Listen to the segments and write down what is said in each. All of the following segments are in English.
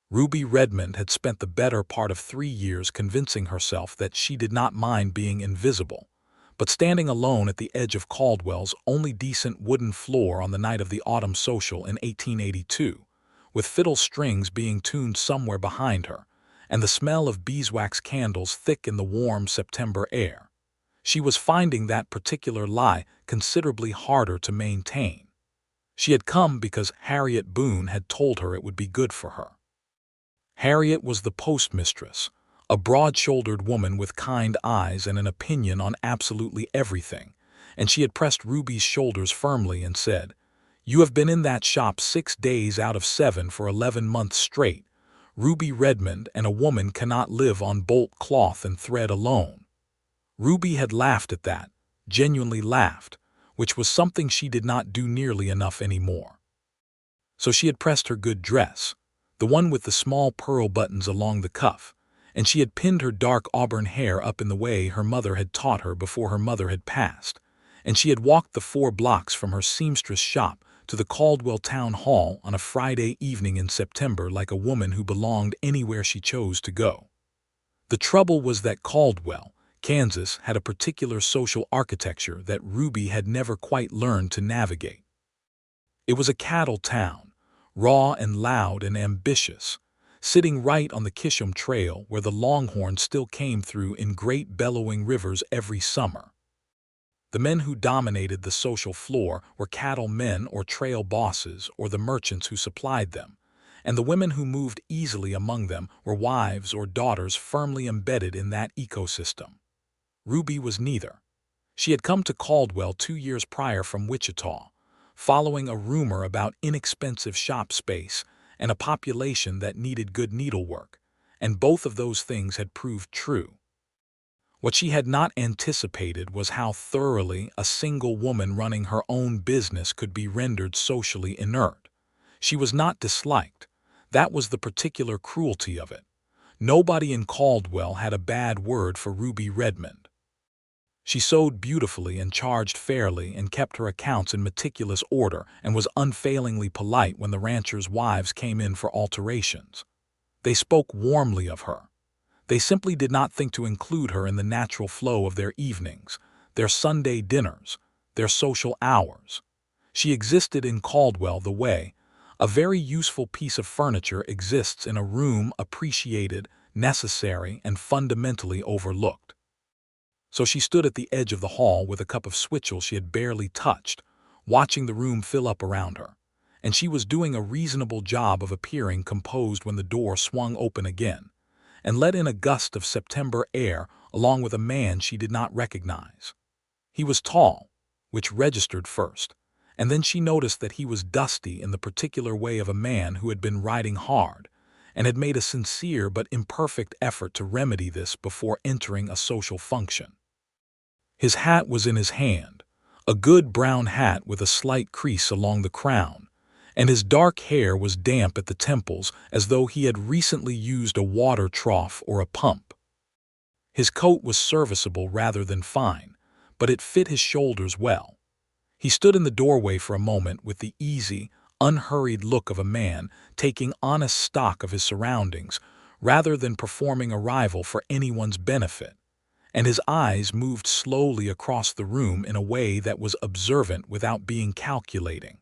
Ruby Redmond had spent the better part of 3 years convincing herself that she did not mind being invisible, but standing alone at the edge of Caldwell's only decent wooden floor on the night of the autumn social in 1882, with fiddle strings being tuned somewhere behind her, and the smell of beeswax candles thick in the warm September air, she was finding that particular lie considerably harder to maintain. She had come because Harriet Boone had told her it would be good for her. Harriet was the postmistress, a broad-shouldered woman with kind eyes and an opinion on absolutely everything, and she had pressed Ruby's shoulders firmly and said, "You have been in that shop 6 days out of 7 for 11 months straight. Ruby Redmond and a woman cannot live on bolt cloth and thread alone." Ruby had laughed at that, genuinely laughed, which was something she did not do nearly enough anymore. So she had pressed her good dress, the one with the small pearl buttons along the cuff, and she had pinned her dark auburn hair up in the way her mother had taught her before her mother had passed, and she had walked the 4 blocks from her seamstress shop to the Caldwell Town Hall on a Friday evening in September like a woman who belonged anywhere she chose to go. The trouble was that Caldwell, Kansas, had a particular social architecture that Ruby had never quite learned to navigate. It was a cattle town, raw and loud and ambitious, sitting right on the Kisham Trail where the Longhorn still came through in great bellowing rivers every summer. The men who dominated the social floor were cattle men or trail bosses or the merchants who supplied them, and the women who moved easily among them were wives or daughters firmly embedded in that ecosystem. Ruby was neither. She had come to Caldwell 2 years prior from Wichita, following a rumor about inexpensive shop space and a population that needed good needlework, and both of those things had proved true. What she had not anticipated was how thoroughly a single woman running her own business could be rendered socially inert. She was not disliked. That was the particular cruelty of it. Nobody in Caldwell had a bad word for Ruby Redmond. She sewed beautifully and charged fairly and kept her accounts in meticulous order and was unfailingly polite when the ranchers' wives came in for alterations. They spoke warmly of her. They simply did not think to include her in the natural flow of their evenings, their Sunday dinners, their social hours. She existed in Caldwell the way a very useful piece of furniture exists in a room appreciated, necessary, and fundamentally overlooked. So she stood at the edge of the hall with a cup of switchel she had barely touched, watching the room fill up around her, and she was doing a reasonable job of appearing composed when the door swung open again, and let in a gust of September air along with a man she did not recognize. He was tall, which registered first, and then she noticed that he was dusty in the particular way of a man who had been riding hard, and had made a sincere but imperfect effort to remedy this before entering a social function. His hat was in his hand, a good brown hat with a slight crease along the crown, and his dark hair was damp at the temples as though he had recently used a water trough or a pump. His coat was serviceable rather than fine, but it fit his shoulders well. He stood in the doorway for a moment with the easy, unhurried look of a man taking honest stock of his surroundings rather than performing a rival for anyone's benefit, and his eyes moved slowly across the room in a way that was observant without being calculating.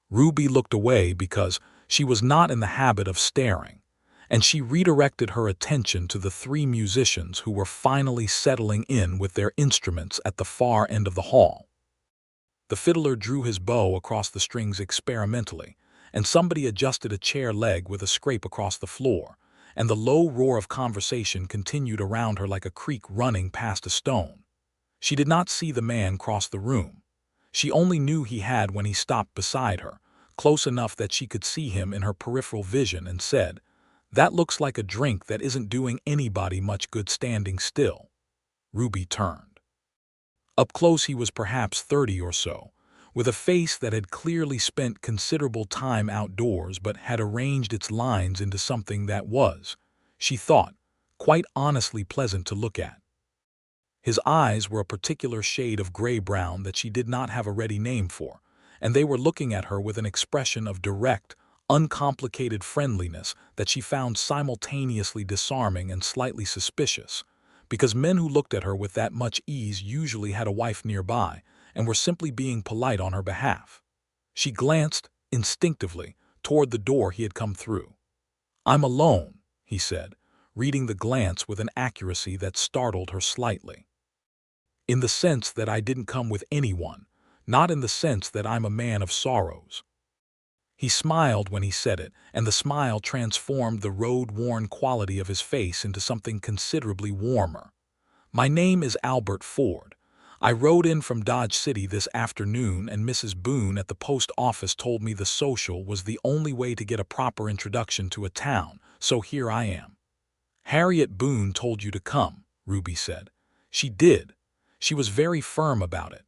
Ruby looked away because she was not in the habit of staring, and she redirected her attention to the 3 musicians who were finally settling in with their instruments at the far end of the hall. The fiddler drew his bow across the strings experimentally, and somebody adjusted a chair leg with a scrape across the floor, and the low roar of conversation continued around her like a creek running past a stone. She did not see the man cross the room. She only knew he had when he stopped beside her, close enough that she could see him in her peripheral vision, and said, "That looks like a drink that isn't doing anybody much good standing still." Ruby turned. Up close he was perhaps 30 or so, with a face that had clearly spent considerable time outdoors but had arranged its lines into something that was, she thought, quite honestly pleasant to look at. His eyes were a particular shade of gray-brown that she did not have a ready name for, and they were looking at her with an expression of direct, uncomplicated friendliness that she found simultaneously disarming and slightly suspicious, because men who looked at her with that much ease usually had a wife nearby and were simply being polite on her behalf. She glanced, instinctively, toward the door he had come through. "I'm alone," he said, reading the glance with an accuracy that startled her slightly. "In the sense that I didn't come with anyone, not in the sense that I'm a man of sorrows." He smiled when he said it, and the smile transformed the road-worn quality of his face into something considerably warmer. "My name is Albert Ford. I rode in from Dodge City this afternoon, and Mrs. Boone at the post office told me the social was the only way to get a proper introduction to a town, so here I am." "Harriet Boone told you to come," Ruby said. "She did. She was very firm about it."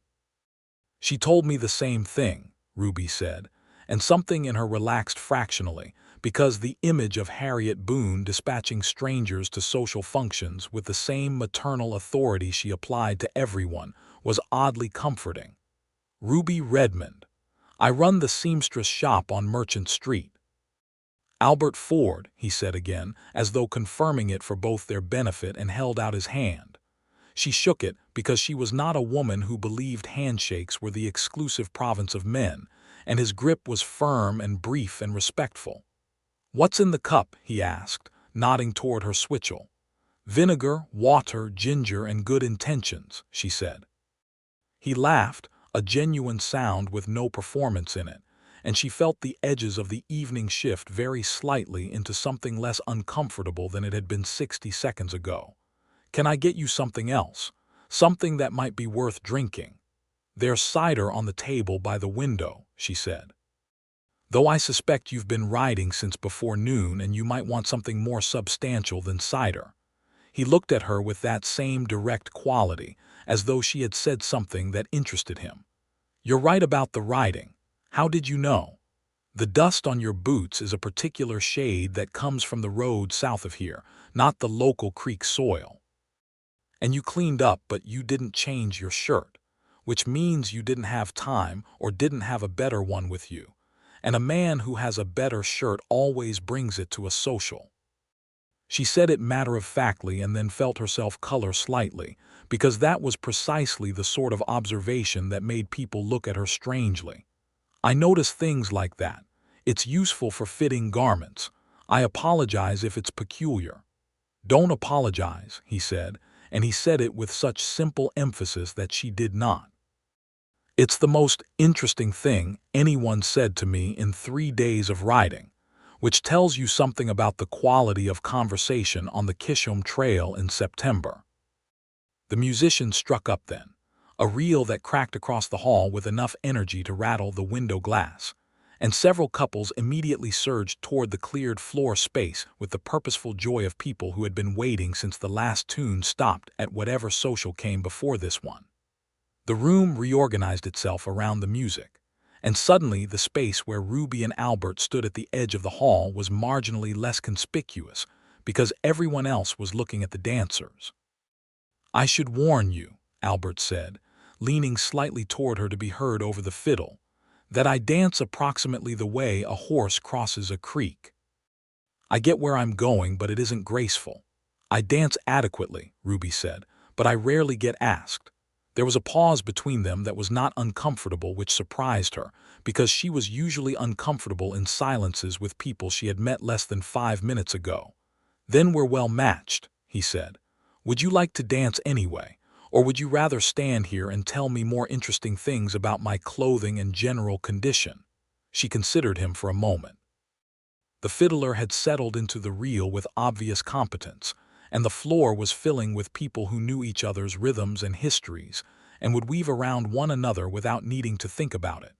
"She told me the same thing," Ruby said, and something in her relaxed fractionally, because the image of Harriet Boone dispatching strangers to social functions with the same maternal authority she applied to everyone was oddly comforting. "Ruby Redmond. I run the seamstress shop on Merchant Street." "Albert Ford," he said again, as though confirming it for both their benefit, and held out his hand. She shook it because she was not a woman who believed handshakes were the exclusive province of men, and his grip was firm and brief and respectful. "What's in the cup?" he asked, nodding toward her switchel. "Vinegar, water, ginger, and good intentions," she said. He laughed, a genuine sound with no performance in it, and she felt the edges of the evening shift very slightly into something less uncomfortable than it had been 60 seconds ago. "Can I get you something else? Something that might be worth drinking?" "There's cider on the table by the window," she said. "Though I suspect you've been riding since before noon and you might want something more substantial than cider." He looked at her with that same direct quality, as though she had said something that interested him. "You're right about the riding. How did you know? The dust on your boots is a particular shade that comes from the road south of here, not the local creek soil. And you cleaned up, but you didn't change your shirt, which means you didn't have time or didn't have a better one with you. And a man who has a better shirt always brings it to a social." She said it matter-of-factly and then felt herself color slightly, because that was precisely the sort of observation that made people look at her strangely. "I notice things like that. It's useful for fitting garments. I apologize if it's peculiar." "Don't apologize," he said, and he said it with such simple emphasis that she did not. "It's the most interesting thing anyone said to me in 3 days of riding, which tells you something about the quality of conversation on the Kishom Trail in September." The musician struck up then, a reel that cracked across the hall with enough energy to rattle the window glass, and several couples immediately surged toward the cleared floor space with the purposeful joy of people who had been waiting since the last tune stopped at whatever social came before this one. The room reorganized itself around the music, and suddenly the space where Ruby and Albert stood at the edge of the hall was marginally less conspicuous because everyone else was looking at the dancers. "I should warn you," Albert said, leaning slightly toward her to be heard over the fiddle, "that I dance approximately the way a horse crosses a creek. I get where I'm going, but it isn't graceful. I dance adequately," Ruby said, "but I rarely get asked." There was a pause between them that was not uncomfortable, which surprised her, because she was usually uncomfortable in silences with people she had met less than 5 minutes ago. "Then we're well matched," he said. "Would you like to dance anyway, or would you rather stand here and tell me more interesting things about my clothing and general condition?" She considered him for a moment. The fiddler had settled into the reel with obvious competence, and the floor was filling with people who knew each other's rhythms and histories, and would weave around one another without needing to think about it.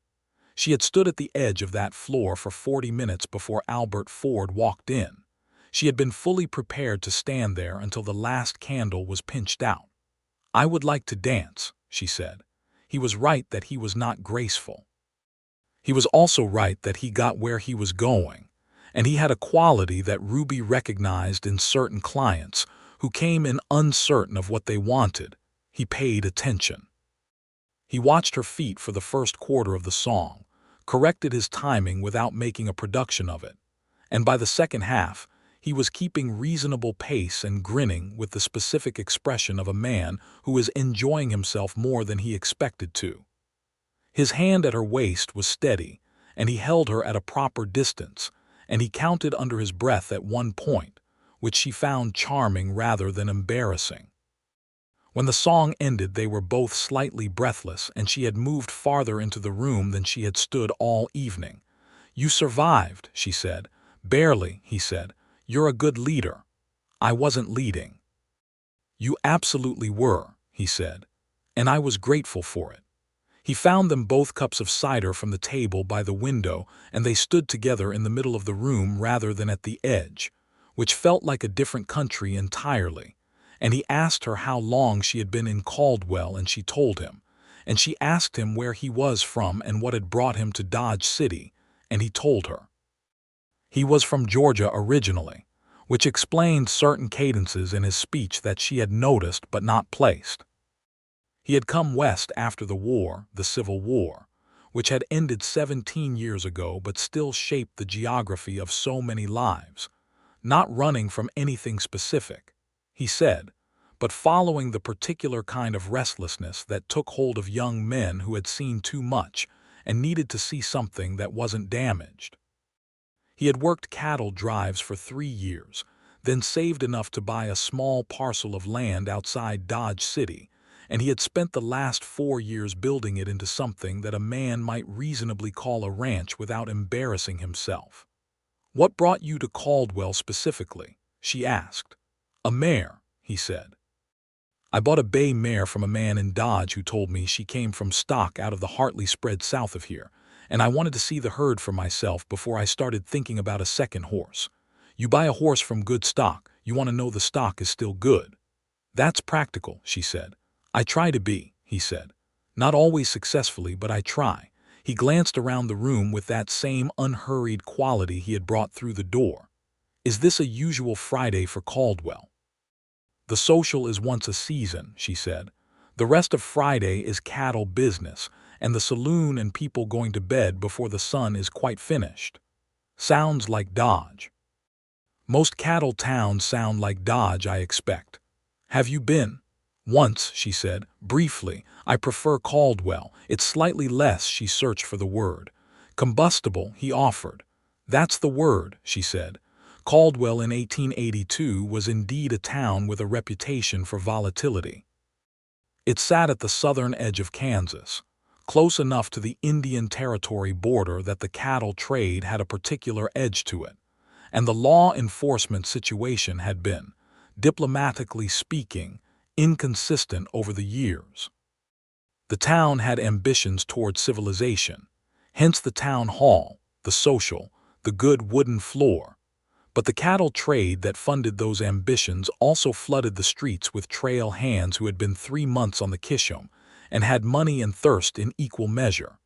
She had stood at the edge of that floor for 40 minutes before Albert Ford walked in. She had been fully prepared to stand there until the last candle was pinched out. "I would like to dance," she said. He was right that he was not graceful. He was also right that he got where he was going, and he had a quality that Ruby recognized in certain clients who came in uncertain of what they wanted. He paid attention. He watched her feet for the first quarter of the song, corrected his timing without making a production of it, and by the second half, he was keeping reasonable pace and grinning with the specific expression of a man who is enjoying himself more than he expected to. His hand at her waist was steady, and he held her at a proper distance, and he counted under his breath at one point, which she found charming rather than embarrassing. When the song ended, they were both slightly breathless, and she had moved farther into the room than she had stood all evening. "You survived," she said. "Barely," he said. "You're a good leader." "I wasn't leading." "You absolutely were," he said, "and I was grateful for it." He found them both cups of cider from the table by the window, and they stood together in the middle of the room rather than at the edge, which felt like a different country entirely. And he asked her how long she had been in Caldwell, and she told him. And she asked him where he was from and what had brought him to Dodge City, and he told her. He was from Georgia originally, which explained certain cadences in his speech that she had noticed but not placed. He had come west after the war, the Civil War, which had ended 17 years ago but still shaped the geography of so many lives, not running from anything specific, he said, but following the particular kind of restlessness that took hold of young men who had seen too much and needed to see something that wasn't damaged. He had worked cattle drives for 3 years, then saved enough to buy a small parcel of land outside Dodge City, and he had spent the last 4 years building it into something that a man might reasonably call a ranch without embarrassing himself. "What brought you to Caldwell specifically?" she asked. "A mare," he said. "I bought a bay mare from a man in Dodge who told me she came from stock out of the Hartley spread south of here, and I wanted to see the herd for myself before I started thinking about a second horse. You buy a horse from good stock, you want to know the stock is still good." "That's practical," she said. "I try to be," he said. "Not always successfully, but I try." He glanced around the room with that same unhurried quality he had brought through the door. "Is this a usual Friday for Caldwell?" "The social is once a season," she said. "The rest of Friday is cattle business, and the saloon and people going to bed before the sun is quite finished." "Sounds like Dodge." "Most cattle towns sound like Dodge, I expect." "Have you been?" "Once," she said, briefly. "I prefer Caldwell. It's slightly less." She searched for the word. "Combustible," he offered. "That's the word," she said. Caldwell in 1882 was indeed a town with a reputation for volatility. It sat at the southern edge of Kansas, close enough to the Indian Territory border that the cattle trade had a particular edge to it, and the law enforcement situation had been, diplomatically speaking, inconsistent over the years. The town had ambitions toward civilization, hence the town hall, the social, the good wooden floor. But the cattle trade that funded those ambitions also flooded the streets with trail hands who had been 3 months on the Kishom and had money and thirst in equal measure.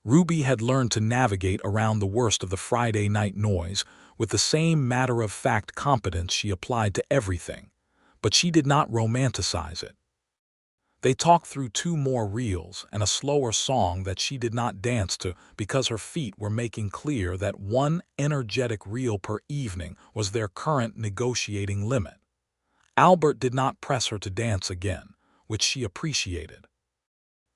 Ruby had learned to navigate around the worst of the Friday night noise with the same matter-of-fact competence she applied to everything, but she did not romanticize it. They talked through 2 more reels and a slower song that she did not dance to because her feet were making clear that 1 energetic reel per evening was their current negotiating limit. Albert did not press her to dance again, which she appreciated.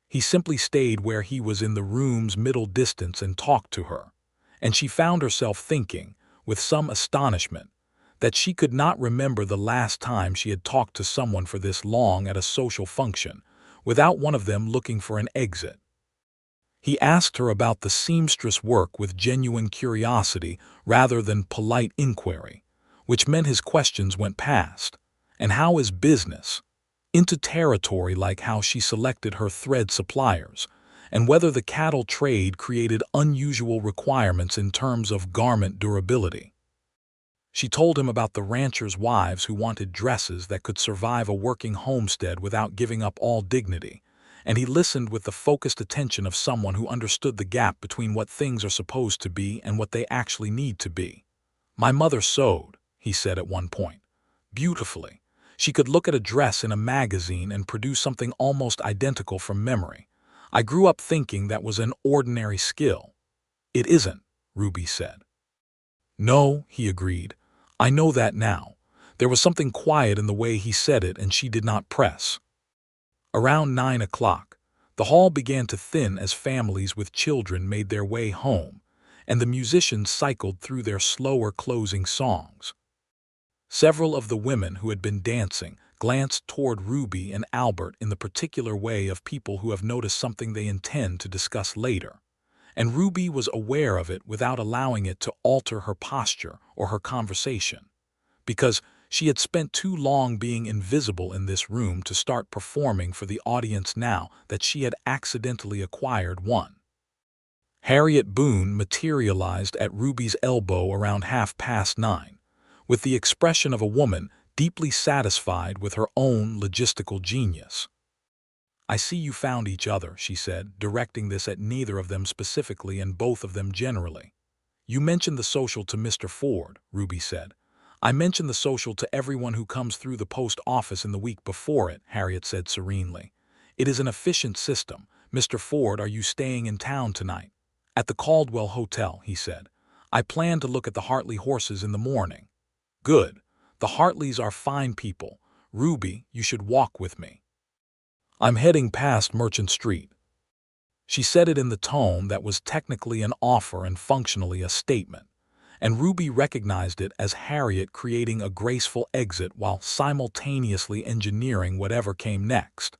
He simply stayed where he was in the room's middle distance and talked to her, and she found herself thinking, with some astonishment, that she could not remember the last time she had talked to someone for this long at a social function, without one of them looking for an exit. He asked her about the seamstress work with genuine curiosity rather than polite inquiry, which meant his questions went past. "And how is business?" into territory like how she selected her thread suppliers, and whether the cattle trade created unusual requirements in terms of garment durability. She told him about the ranchers' wives who wanted dresses that could survive a working homestead without giving up all dignity, and he listened with the focused attention of someone who understood the gap between what things are supposed to be and what they actually need to be. "My mother sewed," he said at one point, "beautifully. She could look at a dress in a magazine and produce something almost identical from memory. I grew up thinking that was an ordinary skill. "It isn't," Ruby said. "No," he agreed. "I know that now." There was something quiet in the way he said it, and she did not press. Around 9 o'clock, the hall began to thin as families with children made their way home, and the musicians cycled through their slower closing songs. Several of the women who had been dancing glanced toward Ruby and Albert in the particular way of people who have noticed something they intend to discuss later, and Ruby was aware of it without allowing it to alter her posture or her conversation, because she had spent too long being invisible in this room to start performing for the audience now that she had accidentally acquired one. Harriet Boone materialized at Ruby's elbow around 9:30, with the expression of a woman deeply satisfied with her own logistical genius. "I see you found each other," she said, directing this at neither of them specifically and both of them generally. "You mentioned the social to Mr. Ford," Ruby said. "I mentioned the social to everyone who comes through the post office in the week before it," Harriet said serenely. "It is an efficient system. Mr. Ford, are you staying in town tonight?" "At the Caldwell Hotel," he said. "I plan to look at the Hartley horses in the morning." "Good. The Hartleys are fine people. Ruby, you should walk with me. I'm heading past Merchant Street." She said it in the tone that was technically an offer and functionally a statement, and Ruby recognized it as Harriet creating a graceful exit while simultaneously engineering whatever came next.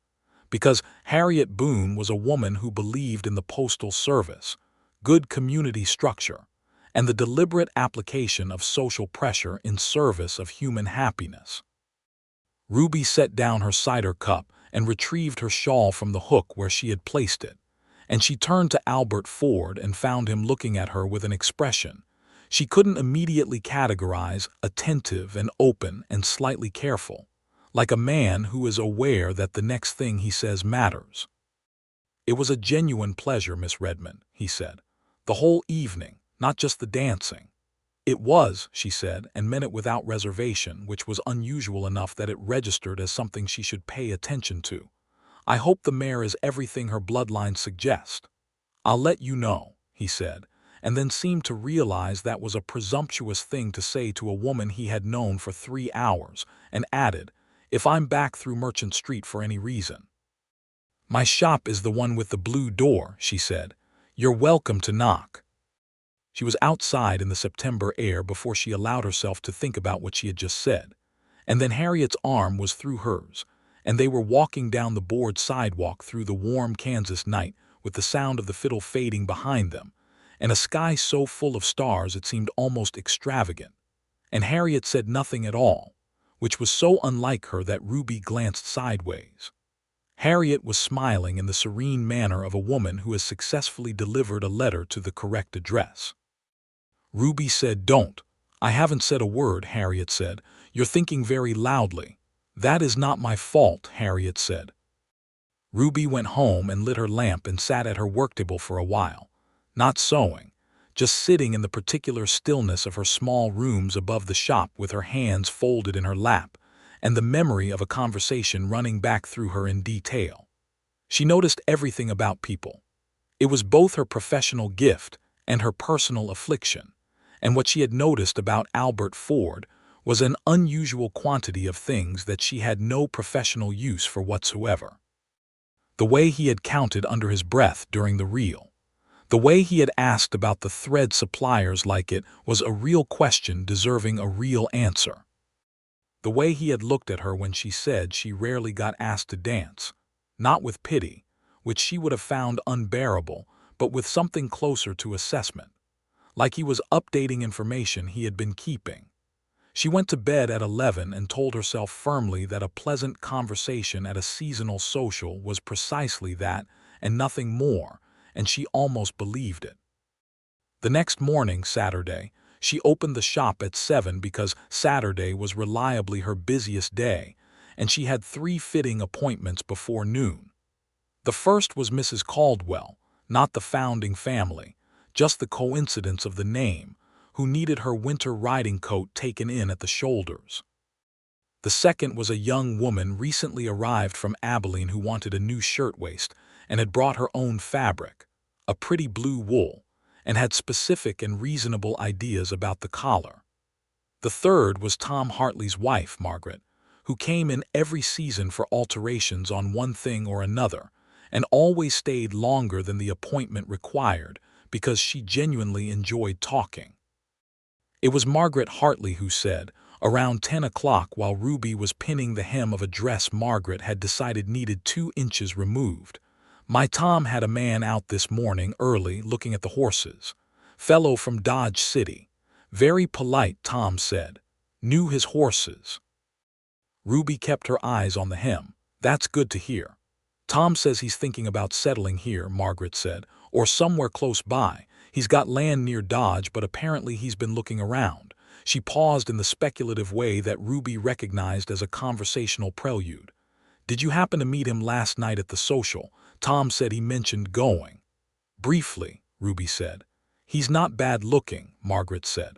Because Harriet Boone was a woman who believed in the postal service, good community structure, and the deliberate application of social pressure in service of human happiness. Ruby set down her cider cup and retrieved her shawl from the hook where she had placed it, and she turned to Albert Ford and found him looking at her with an expression she couldn't immediately categorize: attentive and open and slightly careful, like a man who is aware that the next thing he says matters. "It was a genuine pleasure, Miss Redmond," he said. "The whole evening, not just the dancing." "It was," she said, and meant it without reservation, which was unusual enough that it registered as something she should pay attention to. "I hope the mare is everything her bloodlines suggest." "I'll let you know," he said, and then seemed to realize that was a presumptuous thing to say to a woman he had known for 3 hours, and added, "if I'm back through Merchant Street for any reason." "My shop is the one with the blue door," she said. "You're welcome to knock." She was outside in the September air before she allowed herself to think about what she had just said, and then Harriet's arm was through hers, and they were walking down the board sidewalk through the warm Kansas night with the sound of the fiddle fading behind them, and a sky so full of stars it seemed almost extravagant. And Harriet said nothing at all, which was so unlike her that Ruby glanced sideways. Harriet was smiling in the serene manner of a woman who has successfully delivered a letter to the correct address. Ruby said, "Don't." "I haven't said a word," Harriet said. "You're thinking very loudly." "That is not my fault," Harriet said. Ruby went home and lit her lamp and sat at her worktable for a while, not sewing, just sitting in the particular stillness of her small rooms above the shop with her hands folded in her lap, and the memory of a conversation running back through her in detail. She noticed everything about people. It was both her professional gift and her personal affliction, and what she had noticed about Albert Ford was an unusual quantity of things that she had no professional use for whatsoever. The way he had counted under his breath during the reel, the way he had asked about the thread suppliers like it was a real question deserving a real answer. The way he had looked at her when she said she rarely got asked to dance, not with pity, which she would have found unbearable, but with something closer to assessment, like he was updating information he had been keeping. She went to bed at 11 and told herself firmly that a pleasant conversation at a seasonal social was precisely that and nothing more, and she almost believed it. The next morning, Saturday, she opened the shop at 7 because Saturday was reliably her busiest day, and she had 3 fitting appointments before noon. The first was Mrs. Caldwell, not the founding family, just the coincidence of the name, who needed her winter riding coat taken in at the shoulders. The second was a young woman recently arrived from Abilene who wanted a new shirtwaist and had brought her own fabric, a pretty blue wool, and had specific and reasonable ideas about the collar. The third was Tom Hartley's wife, Margaret, who came in every season for alterations on one thing or another, and always stayed longer than the appointment required because she genuinely enjoyed talking. It was Margaret Hartley who said, around 10 o'clock while Ruby was pinning the hem of a dress Margaret had decided needed 2 inches removed, "My Tom had a man out this morning early looking at the horses. Fellow from Dodge City. Very polite, Tom said. Knew his horses." Ruby kept her eyes on the hem. "That's good to hear. Tom says he's thinking about settling here," Margaret said, "or somewhere close by. He's got land near Dodge, but apparently he's been looking around." She paused in the speculative way that Ruby recognized as a conversational prelude. "Did you happen to meet him last night at the social? Tom said he mentioned going." "Briefly," Ruby said. "He's not bad looking," Margaret said.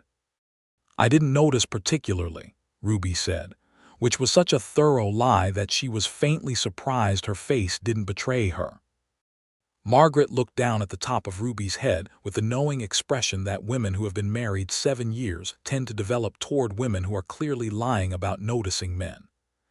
"I didn't notice particularly," Ruby said, which was such a thorough lie that she was faintly surprised her face didn't betray her. Margaret looked down at the top of Ruby's head with the knowing expression that women who have been married 7 years tend to develop toward women who are clearly lying about noticing men.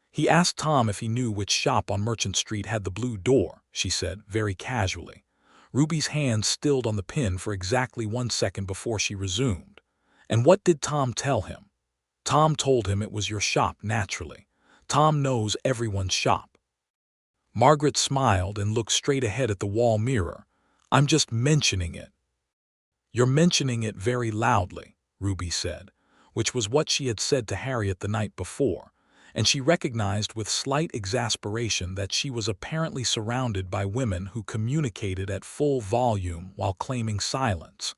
"He asked Tom if he knew which shop on Merchant Street had the blue door," she said, very casually. Ruby's hand stilled on the pin for exactly 1 second before she resumed. "And what did Tom tell him?" "Tom told him it was your shop, naturally. Tom knows everyone's shop." Margaret smiled and looked straight ahead at the wall mirror. "I'm just mentioning it." "You're mentioning it very loudly," Ruby said, which was what she had said to Harriet the night before, and she recognized with slight exasperation that she was apparently surrounded by women who communicated at full volume while claiming silence.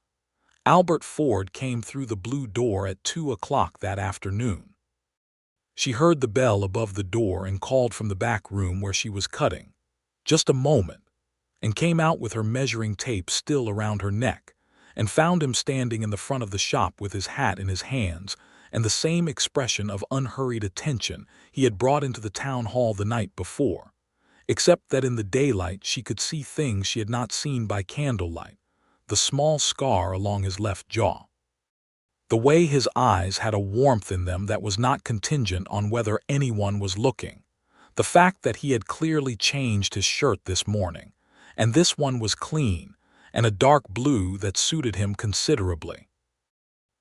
Albert Ford came through the blue door at 2 o'clock that afternoon. She heard the bell above the door and called from the back room where she was cutting. "Just a moment," and came out with her measuring tape still around her neck, and found him standing in the front of the shop with his hat in his hands and the same expression of unhurried attention he had brought into the town hall the night before, except that in the daylight she could see things she had not seen by candlelight, the small scar along his left jaw. The way his eyes had a warmth in them that was not contingent on whether anyone was looking. The fact that he had clearly changed his shirt this morning, and this one was clean, and a dark blue that suited him considerably.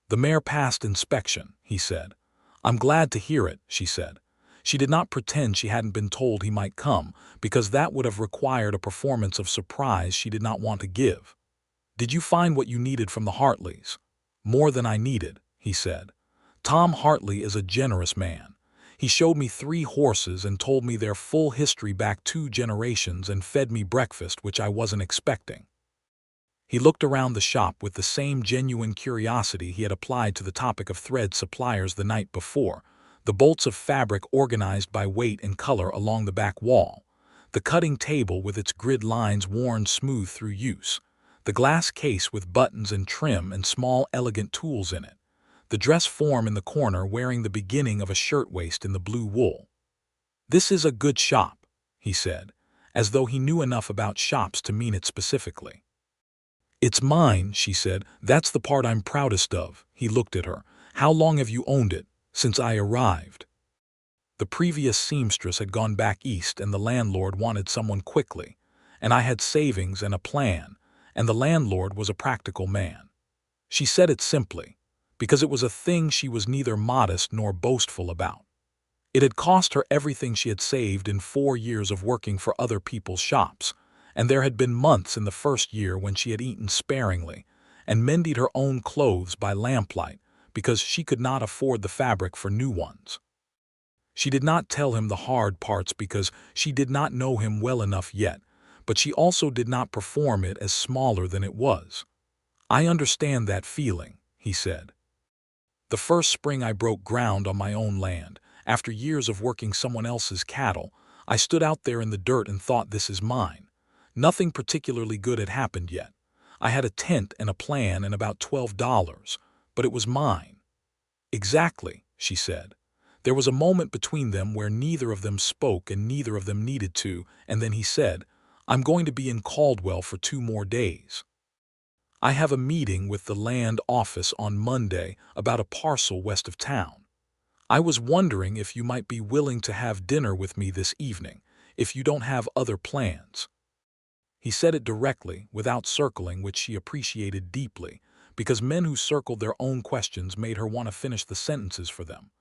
"The mare passed inspection," he said. "I'm glad to hear it," she said. She did not pretend she hadn't been told he might come, because that would have required a performance of surprise she did not want to give. "Did you find what you needed from the Hartleys?" "More than I needed," he said. "Tom Hartley is a generous man. He showed me 3 horses and told me their full history back 2 generations and fed me breakfast which I wasn't expecting." He looked around the shop with the same genuine curiosity he had applied to the topic of thread suppliers the night before, the bolts of fabric organized by weight and color along the back wall, the cutting table with its grid lines worn smooth through use, the glass case with buttons and trim and small elegant tools in it, the dress form in the corner wearing the beginning of a shirtwaist in the blue wool. "This is a good shop," he said, as though he knew enough about shops to mean it specifically. "It's mine," she said. "That's the part I'm proudest of." He looked at her. "How long have you owned it?" "Since I arrived." The previous seamstress had gone back east and the landlord wanted someone quickly, and I had savings and a plan, and the landlord was a practical man. She said it simply, because it was a thing she was neither modest nor boastful about. It had cost her everything she had saved in 4 years of working for other people's shops, and there had been months in the first year when she had eaten sparingly and mended her own clothes by lamplight because she could not afford the fabric for new ones. She did not tell him the hard parts because she did not know him well enough yet, but she also did not perform it as smaller than it was. "I understand that feeling," he said. "The first spring I broke ground on my own land, after years of working someone else's cattle, I stood out there in the dirt and thought, this is mine. Nothing particularly good had happened yet. I had a tent and a plan and about $12, but it was mine." "Exactly," she said. There was a moment between them where neither of them spoke and neither of them needed to, and then he said, "I'm going to be in Caldwell for 2 more days." I have a meeting with the land office on Monday about a parcel west of town. I was wondering if you might be willing to have dinner with me this evening, if you don't have other plans." He said it directly, without circling, which she appreciated deeply, because men who circled their own questions made her want to finish the sentences for them.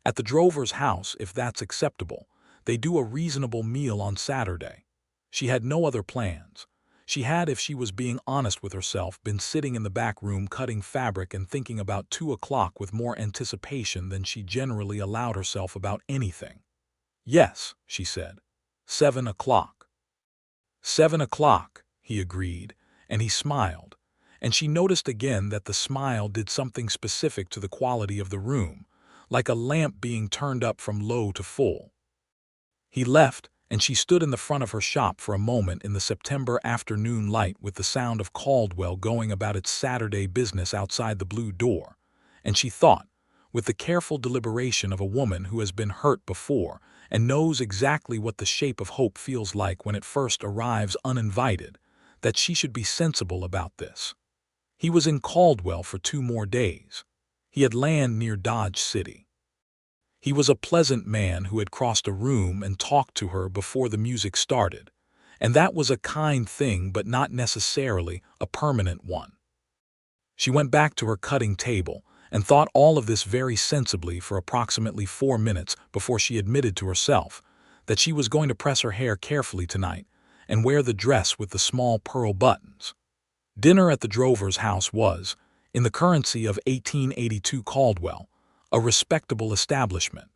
"At the drover's house, if that's acceptable. They do a reasonable meal on Saturday." She had no other plans. She had, if she was being honest with herself, been sitting in the back room cutting fabric and thinking about 2 o'clock with more anticipation than she generally allowed herself about anything. "Yes," she said. 7 o'clock. 7 o'clock, he agreed, and he smiled. And she noticed again that the smile did something specific to the quality of the room, like a lamp being turned up from low to full. He left, and she stood in the front of her shop for a moment in the September afternoon light with the sound of Caldwell going about its Saturday business outside the blue door, and she thought, with the careful deliberation of a woman who has been hurt before and knows exactly what the shape of hope feels like when it first arrives uninvited, that she should be sensible about this. He was in Caldwell for 2 more days. He had land near Dodge City. He was a pleasant man who had crossed a room and talked to her before the music started, and that was a kind thing but not necessarily a permanent one. She went back to her cutting table and thought all of this very sensibly for approximately 4 minutes before she admitted to herself that she was going to press her hair carefully tonight and wear the dress with the small pearl buttons. Dinner at the drover's house was, in the currency of 1882 Caldwell, a respectable establishment.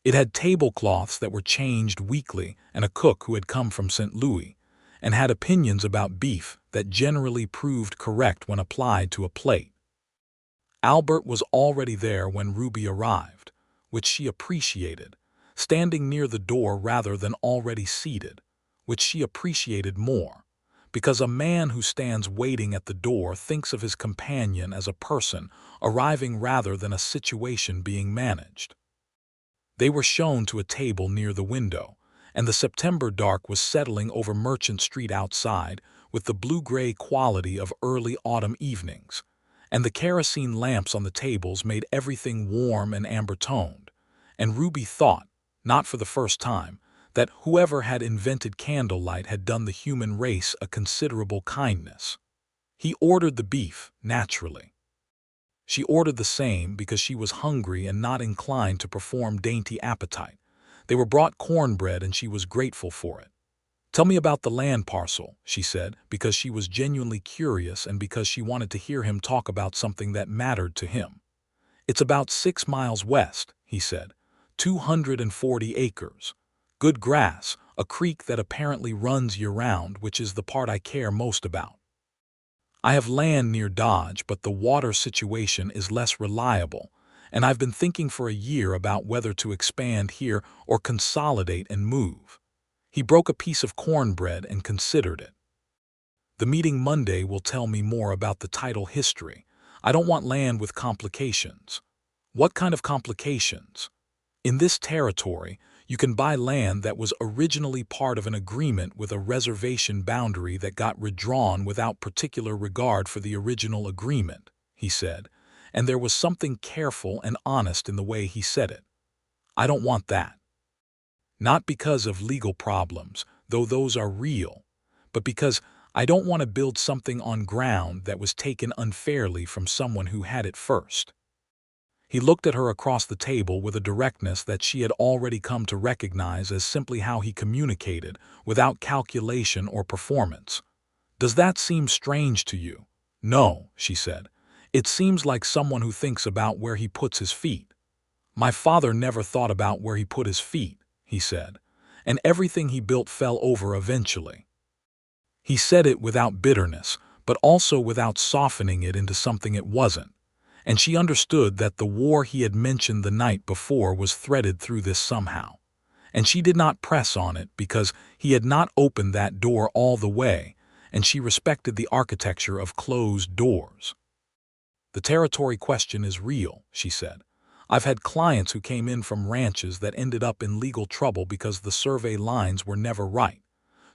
It had tablecloths that were changed weekly and a cook who had come from St. Louis, and had opinions about beef that generally proved correct when applied to a plate. Albert was already there when Ruby arrived, which she appreciated, standing near the door rather than already seated, which she appreciated more, because a man who stands waiting at the door thinks of his companion as a person arriving rather than a situation being managed. They were shown to a table near the window, and the September dark was settling over Merchant Street outside with the blue-gray quality of early autumn evenings, and the kerosene lamps on the tables made everything warm and amber-toned, and Ruby thought, not for the first time, that whoever had invented candlelight had done the human race a considerable kindness. He ordered the beef, naturally. She ordered the same because she was hungry and not inclined to perform dainty appetite. They were brought cornbread and she was grateful for it. "Tell me about the land parcel," she said, because she was genuinely curious and because she wanted to hear him talk about something that mattered to him. "It's about 6 miles west," he said. 240 acres. Good grass, a creek that apparently runs year-round, which is the part I care most about. I have land near Dodge, but the water situation is less reliable, and I've been thinking for a year about whether to expand here or consolidate and move." He broke a piece of cornbread and considered it. "The meeting Monday will tell me more about the title history. I don't want land with complications." "What kind of complications?" "In this territory, you can buy land that was originally part of an agreement with a reservation boundary that got redrawn without particular regard for the original agreement," he said, and there was something careful and honest in the way he said it. "I don't want that. Not because of legal problems, though those are real, but because I don't want to build something on ground that was taken unfairly from someone who had it first." He looked at her across the table with a directness that she had already come to recognize as simply how he communicated, without calculation or performance. "Does that seem strange to you?" "No," she said. "It seems like someone who thinks about where he puts his feet." "My father never thought about where he put his feet," he said, "and everything he built fell over eventually." He said it without bitterness, but also without softening it into something it wasn't. And she understood that the war he had mentioned the night before was threaded through this somehow. And she did not press on it because he had not opened that door all the way, and she respected the architecture of closed doors. "The territory question is real," she said. "I've had clients who came in from ranches that ended up in legal trouble because the survey lines were never right.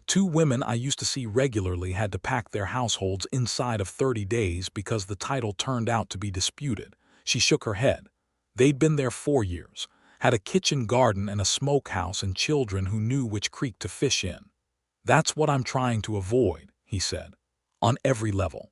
Two women I used to see regularly had to pack their households inside of 30 days because the title turned out to be disputed. She shook her head. They'd been there 4 years, had a kitchen garden and a smokehouse and children who knew which creek to fish in. That's what I'm trying to avoid, he said, on every level.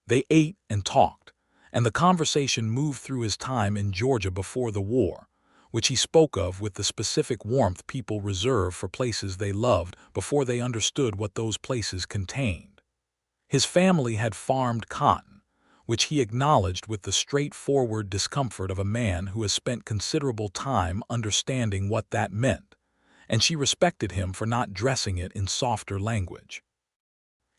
They ate and talked, and the conversation moved through his time in Georgia before the war, which he spoke of with the specific warmth people reserve for places they loved before they understood what those places contained. His family had farmed cotton, which he acknowledged with the straightforward discomfort of a man who has spent considerable time understanding what that meant, and she respected him for not dressing it in softer language.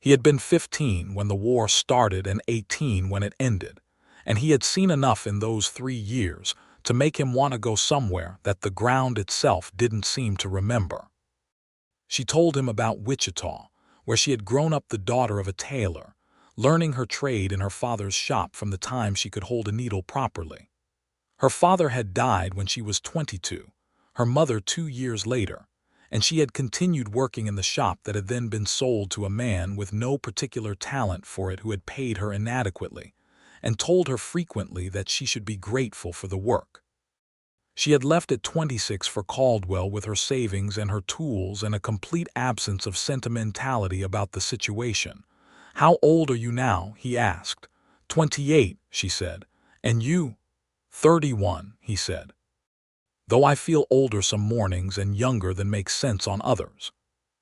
He had been 15 when the war started and 18 when it ended, and he had seen enough in those 3 years to make him want to go somewhere that the ground itself didn't seem to remember. She told him about Wichita, where she had grown up the daughter of a tailor, learning her trade in her father's shop from the time she could hold a needle properly. Her father had died when she was 22, her mother 2 years later, and she had continued working in the shop that had then been sold to a man with no particular talent for it who had paid her inadequately, and told her frequently that she should be grateful for the work. She had left at 26 for Caldwell with her savings and her tools and a complete absence of sentimentality about the situation. "How old are you now?" he asked. 28, she said. "And you?" 31, he said. "Though I feel older some mornings and younger than makes sense on others."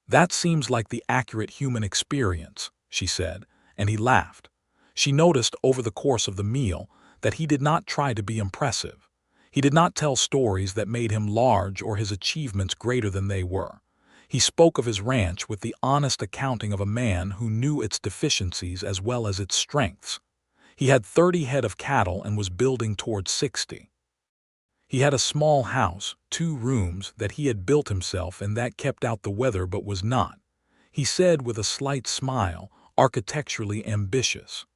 "That seems like the accurate human experience," she said, and he laughed. She noticed over the course of the meal that he did not try to be impressive. He did not tell stories that made him large or his achievements greater than they were. He spoke of his ranch with the honest accounting of a man who knew its deficiencies as well as its strengths. He had 30 head of cattle and was building toward 60. He had a small house, 2 rooms, that he had built himself and that kept out the weather but was not, he said with a slight smile, architecturally ambitious.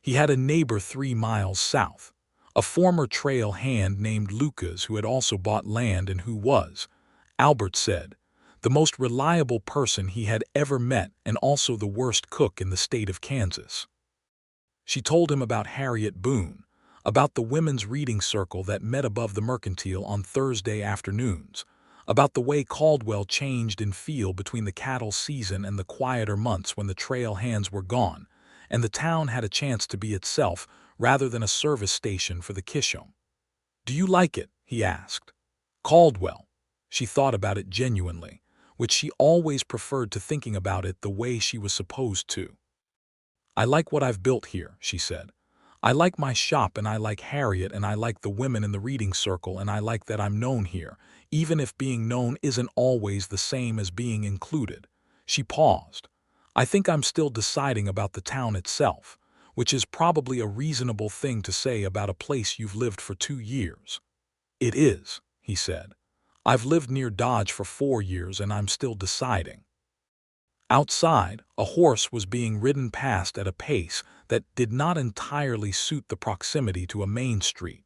He had a neighbor 3 miles south, a former trail hand named Lucas who had also bought land and who was, Albert said, the most reliable person he had ever met and also the worst cook in the state of Kansas. She told him about Harriet Boone, about the women's reading circle that met above the Mercantile on Thursday afternoons, about the way Caldwell changed in feel between the cattle season and the quieter months when the trail hands were gone, and the town had a chance to be itself rather than a service station for the Kishom. "Do you like it?" he asked. Caldwell. She thought about it genuinely, which she always preferred to thinking about it the way she was supposed to. "I like what I've built here," she said. "I like my shop and I like Harriet and I like the women in the reading circle and I like that I'm known here, even if being known isn't always the same as being included." She paused. "I think I'm still deciding about the town itself, which is probably a reasonable thing to say about a place you've lived for 2 years. "It is," he said. "I've lived near Dodge for 4 years and I'm still deciding." Outside, a horse was being ridden past at a pace that did not entirely suit the proximity to a main street,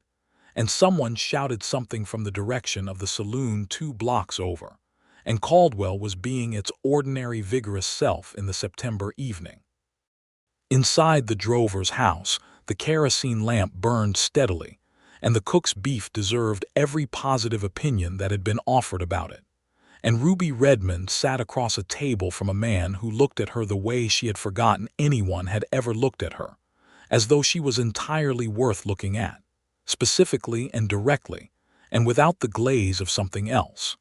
and someone shouted something from the direction of the saloon 2 blocks over, and Caldwell was being its ordinary vigorous self in the September evening. Inside the drover's house, the kerosene lamp burned steadily, and the cook's beef deserved every positive opinion that had been offered about it. And Ruby Redmond sat across a table from a man who looked at her the way she had forgotten anyone had ever looked at her, as though she was entirely worth looking at, specifically and directly, and without the glaze of something else.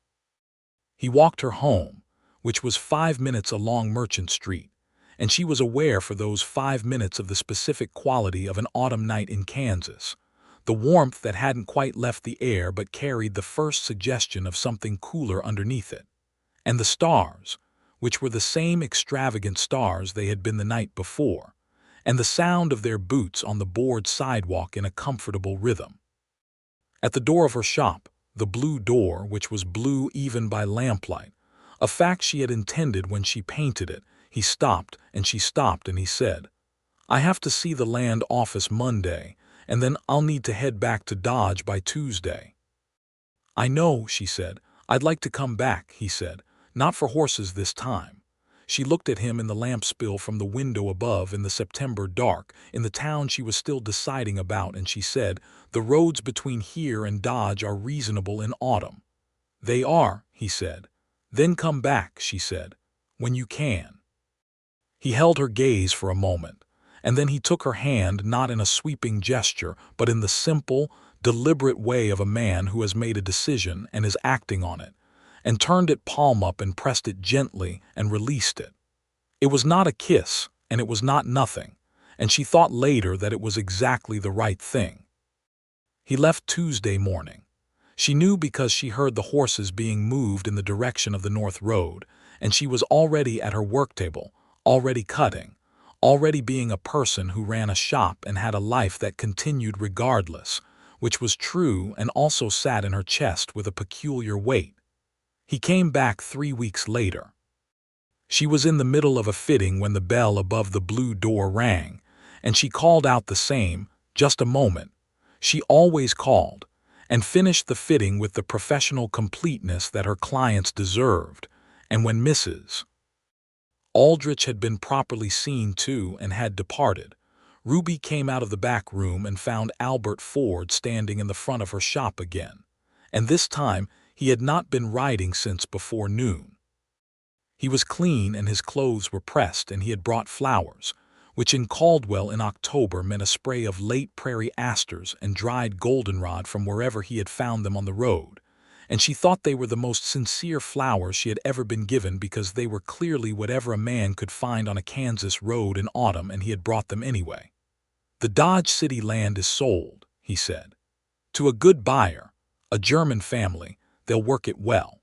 He walked her home, which was 5 minutes along Merchant Street, and she was aware for those 5 minutes of the specific quality of an autumn night in Kansas, the warmth that hadn't quite left the air but carried the first suggestion of something cooler underneath it, and the stars, which were the same extravagant stars they had been the night before, and the sound of their boots on the board sidewalk in a comfortable rhythm. At the door of her shop, the blue door, which was blue even by lamplight, a fact she had intended when she painted it, he stopped and she stopped and he said, "I have to see the land office Monday, and then I'll need to head back to Dodge by Tuesday." "I know," she said. "I'd like to come back," he said. Not for horses this time. She looked at him in the lamp spill from the window above in the September dark, in the town she was still deciding about, and she said, "The roads between here and Dodge are reasonable in autumn." "They are," he said. "Then come back," she said, "when you can." He held her gaze for a moment, and then he took her hand not in a sweeping gesture, but in the simple, deliberate way of a man who has made a decision and is acting on it, and turned it palm up and pressed it gently and released it. It was not a kiss, and it was not nothing, and she thought later that it was exactly the right thing. He left Tuesday morning. She knew because she heard the horses being moved in the direction of the North Road, and she was already at her work table, already cutting, already being a person who ran a shop and had a life that continued regardless, which was true and also sat in her chest with a peculiar weight. He came back 3 weeks later. She was in the middle of a fitting when the bell above the blue door rang, and she called out the same, "Just a moment." She always called, and finished the fitting with the professional completeness that her clients deserved, and when Mrs. Aldrich had been properly seen to and had departed, Ruby came out of the back room and found Albert Ford standing in the front of her shop again, and this time he had not been riding since before noon. He was clean and his clothes were pressed, and he had brought flowers, which in Caldwell in October meant a spray of late prairie asters and dried goldenrod from wherever he had found them on the road, and she thought they were the most sincere flowers she had ever been given because they were clearly whatever a man could find on a Kansas road in autumn, and he had brought them anyway. "The Dodge City land is sold," he said. "To a good buyer, a German family. They'll work it well.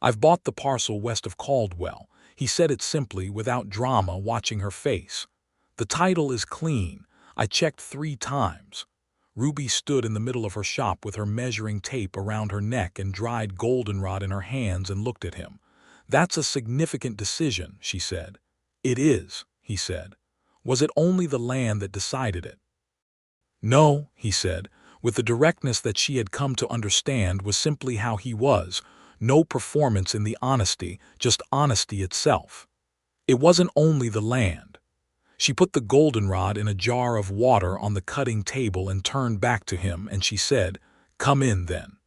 I've bought the parcel west of Caldwell." He said it simply, without drama, watching her face. "The title is clean. I checked 3 times. Ruby stood in the middle of her shop with her measuring tape around her neck and dried goldenrod in her hands and looked at him. "That's a significant decision," she said. "It is," he said. "Was it only the land that decided it?" "No," he said, with the directness that she had come to understand was simply how he was. No performance in the honesty, just honesty itself. "It wasn't only the land." She put the goldenrod in a jar of water on the cutting table and turned back to him, and she said, "Come in, then.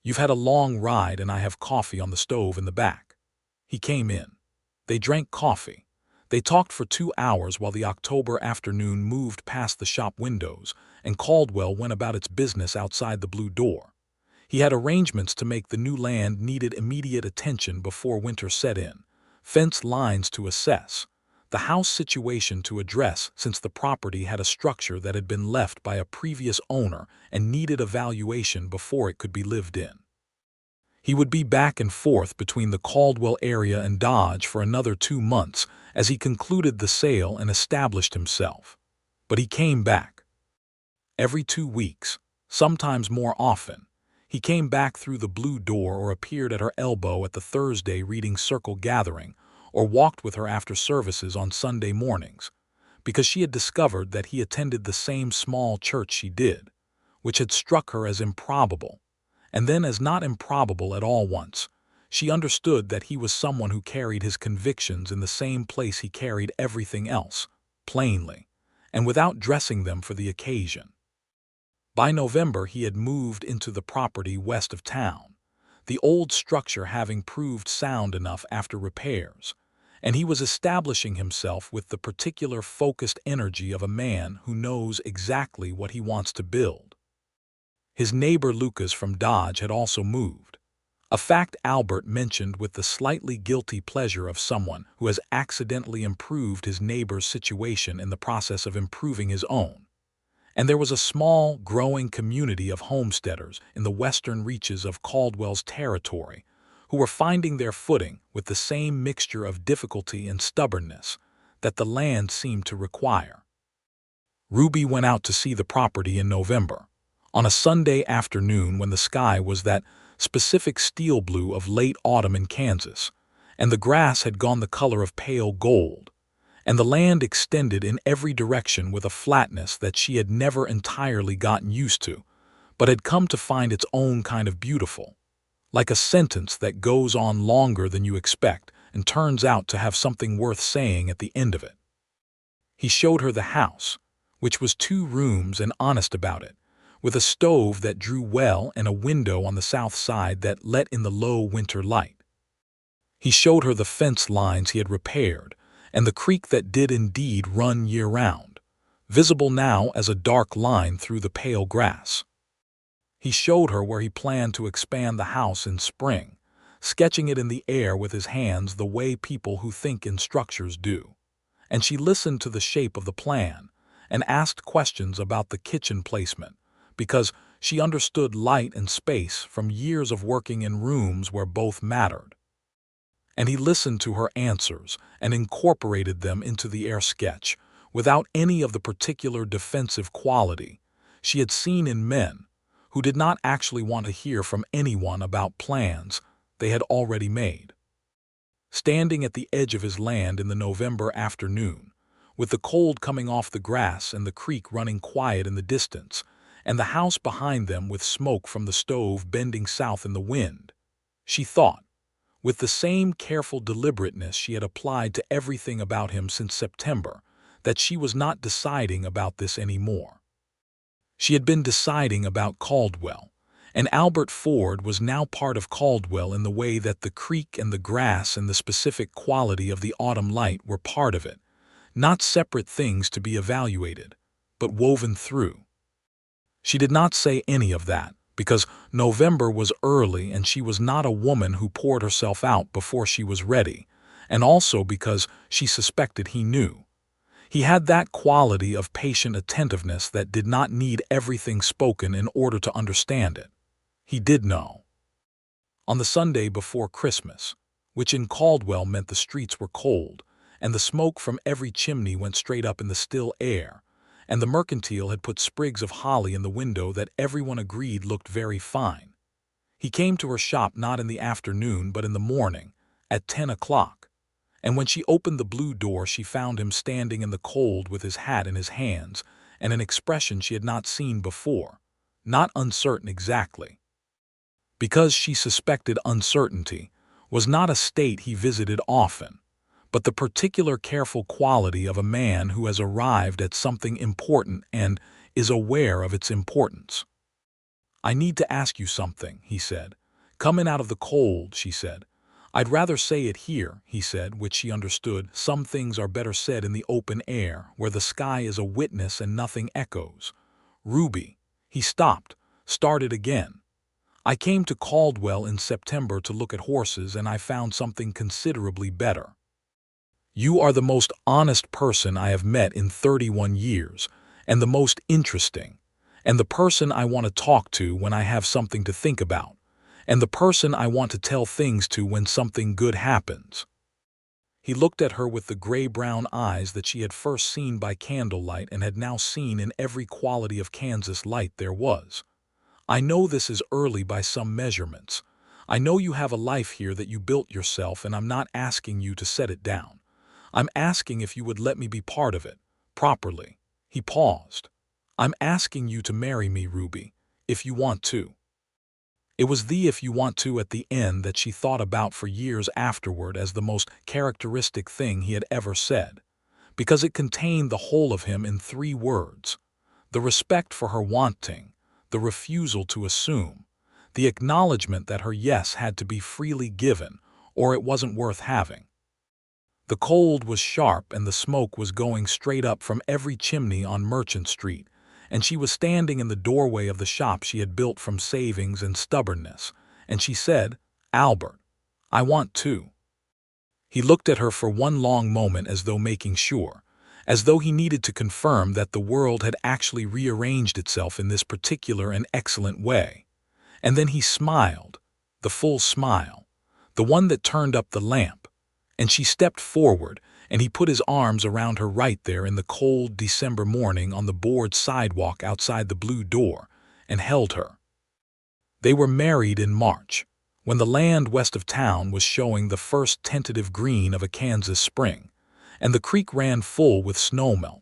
You've had a long ride, and I have coffee on the stove in the back." He came in. They drank coffee. They talked for 2 hours while the October afternoon moved past the shop windows, and Caldwell went about its business outside the blue door. He had arrangements to make. The new land needed immediate attention before winter set in, fence lines to assess, the house situation to address, since the property had a structure that had been left by a previous owner and needed evaluation before it could be lived in. He would be back and forth between the Caldwell area and Dodge for another 2 months as he concluded the sale and established himself. But he came back. Every 2 weeks, sometimes more often, he came back through the blue door or appeared at her elbow at the Thursday reading circle gathering, or walked with her after services on Sunday mornings, because she had discovered that he attended the same small church she did, which had struck her as improbable, and then as not improbable at all once. She understood that he was someone who carried his convictions in the same place he carried everything else, plainly, and without dressing them for the occasion. By November he had moved into the property west of town, the old structure having proved sound enough after repairs, and he was establishing himself with the particular focused energy of a man who knows exactly what he wants to build. His neighbor Lucas from Dodge had also moved, a fact Albert mentioned with the slightly guilty pleasure of someone who has accidentally improved his neighbor's situation in the process of improving his own. And there was a small, growing community of homesteaders in the western reaches of Caldwell's territory who were finding their footing with the same mixture of difficulty and stubbornness that the land seemed to require. Ruby went out to see the property in November, on a Sunday afternoon when the sky was that specific steel blue of late autumn in Kansas, and the grass had gone the color of pale gold, and the land extended in every direction with a flatness that she had never entirely gotten used to, but had come to find its own kind of beautiful. like a sentence that goes on longer than you expect and turns out to have something worth saying at the end of it. He showed her the house, which was 2 rooms and honest about it, with a stove that drew well and a window on the south side that let in the low winter light. He showed her the fence lines he had repaired and the creek that did indeed run year-round, visible now as a dark line through the pale grass. He showed her where he planned to expand the house in spring, sketching it in the air with his hands the way people who think in structures do. And she listened to the shape of the plan and asked questions about the kitchen placement, because she understood light and space from years of working in rooms where both mattered. And he listened to her answers and incorporated them into the air sketch without any of the particular defensive quality she had seen in men who did not actually want to hear from anyone about plans they had already made. Standing at the edge of his land in the November afternoon, with the cold coming off the grass and the creek running quiet in the distance, and the house behind them with smoke from the stove bending south in the wind, she thought, with the same careful deliberateness she had applied to everything about him since September, that she was not deciding about this anymore. She had been deciding about Caldwell, and Albert Ford was now part of Caldwell in the way that the creek and the grass and the specific quality of the autumn light were part of it, not separate things to be evaluated, but woven through. She did not say any of that, because November was early and she was not a woman who poured herself out before she was ready, and also because she suspected he knew. He had that quality of patient attentiveness that did not need everything spoken in order to understand it. He did know. On the Sunday before Christmas, which in Caldwell meant the streets were cold, and the smoke from every chimney went straight up in the still air, and the mercantile had put sprigs of holly in the window that everyone agreed looked very fine. He came to her shop not in the afternoon but in the morning, at 10 o'clock, and when she opened the blue door she found him standing in the cold with his hat in his hands and an expression she had not seen before, not uncertain exactly. Because she suspected uncertainty was not a state he visited often, but the particular careful quality of a man who has arrived at something important and is aware of its importance. "I need to ask you something," he said. "Coming out of the cold," she said. "I'd rather say it here," he said, which she understood. Some things are better said in the open air, where the sky is a witness and nothing echoes. "Ruby," he stopped, started again. "I came to Caldwell in September to look at horses, and I found something considerably better. You are the most honest person I have met in 31 years, and the most interesting, and the person I want to talk to when I have something to think about, and the person I want to tell things to when something good happens." He looked at her with the gray-brown eyes that she had first seen by candlelight and had now seen in every quality of Kansas light there was. "I know this is early by some measurements. I know you have a life here that you built yourself, and I'm not asking you to set it down. I'm asking if you would let me be part of it, properly." He paused. "I'm asking you to marry me, Ruby, if you want to." It was the "if you want to" at the end that she thought about for years afterward as the most characteristic thing he had ever said, because it contained the whole of him in 3 words: the respect for her wanting, the refusal to assume, the acknowledgement that her yes had to be freely given or it wasn't worth having. The cold was sharp and the smoke was going straight up from every chimney on Merchant Street, and she was standing in the doorway of the shop she had built from savings and stubbornness, and she said, "Albert, I want to." He looked at her for one long moment as though making sure, as though he needed to confirm that the world had actually rearranged itself in this particular and excellent way. And then he smiled, the full smile, the one that turned up the lamp, and she stepped forward, and he put his arms around her right there in the cold December morning on the board sidewalk outside the blue door, and held her. They were married in March, when the land west of town was showing the first tentative green of a Kansas spring, and the creek ran full with snowmelt,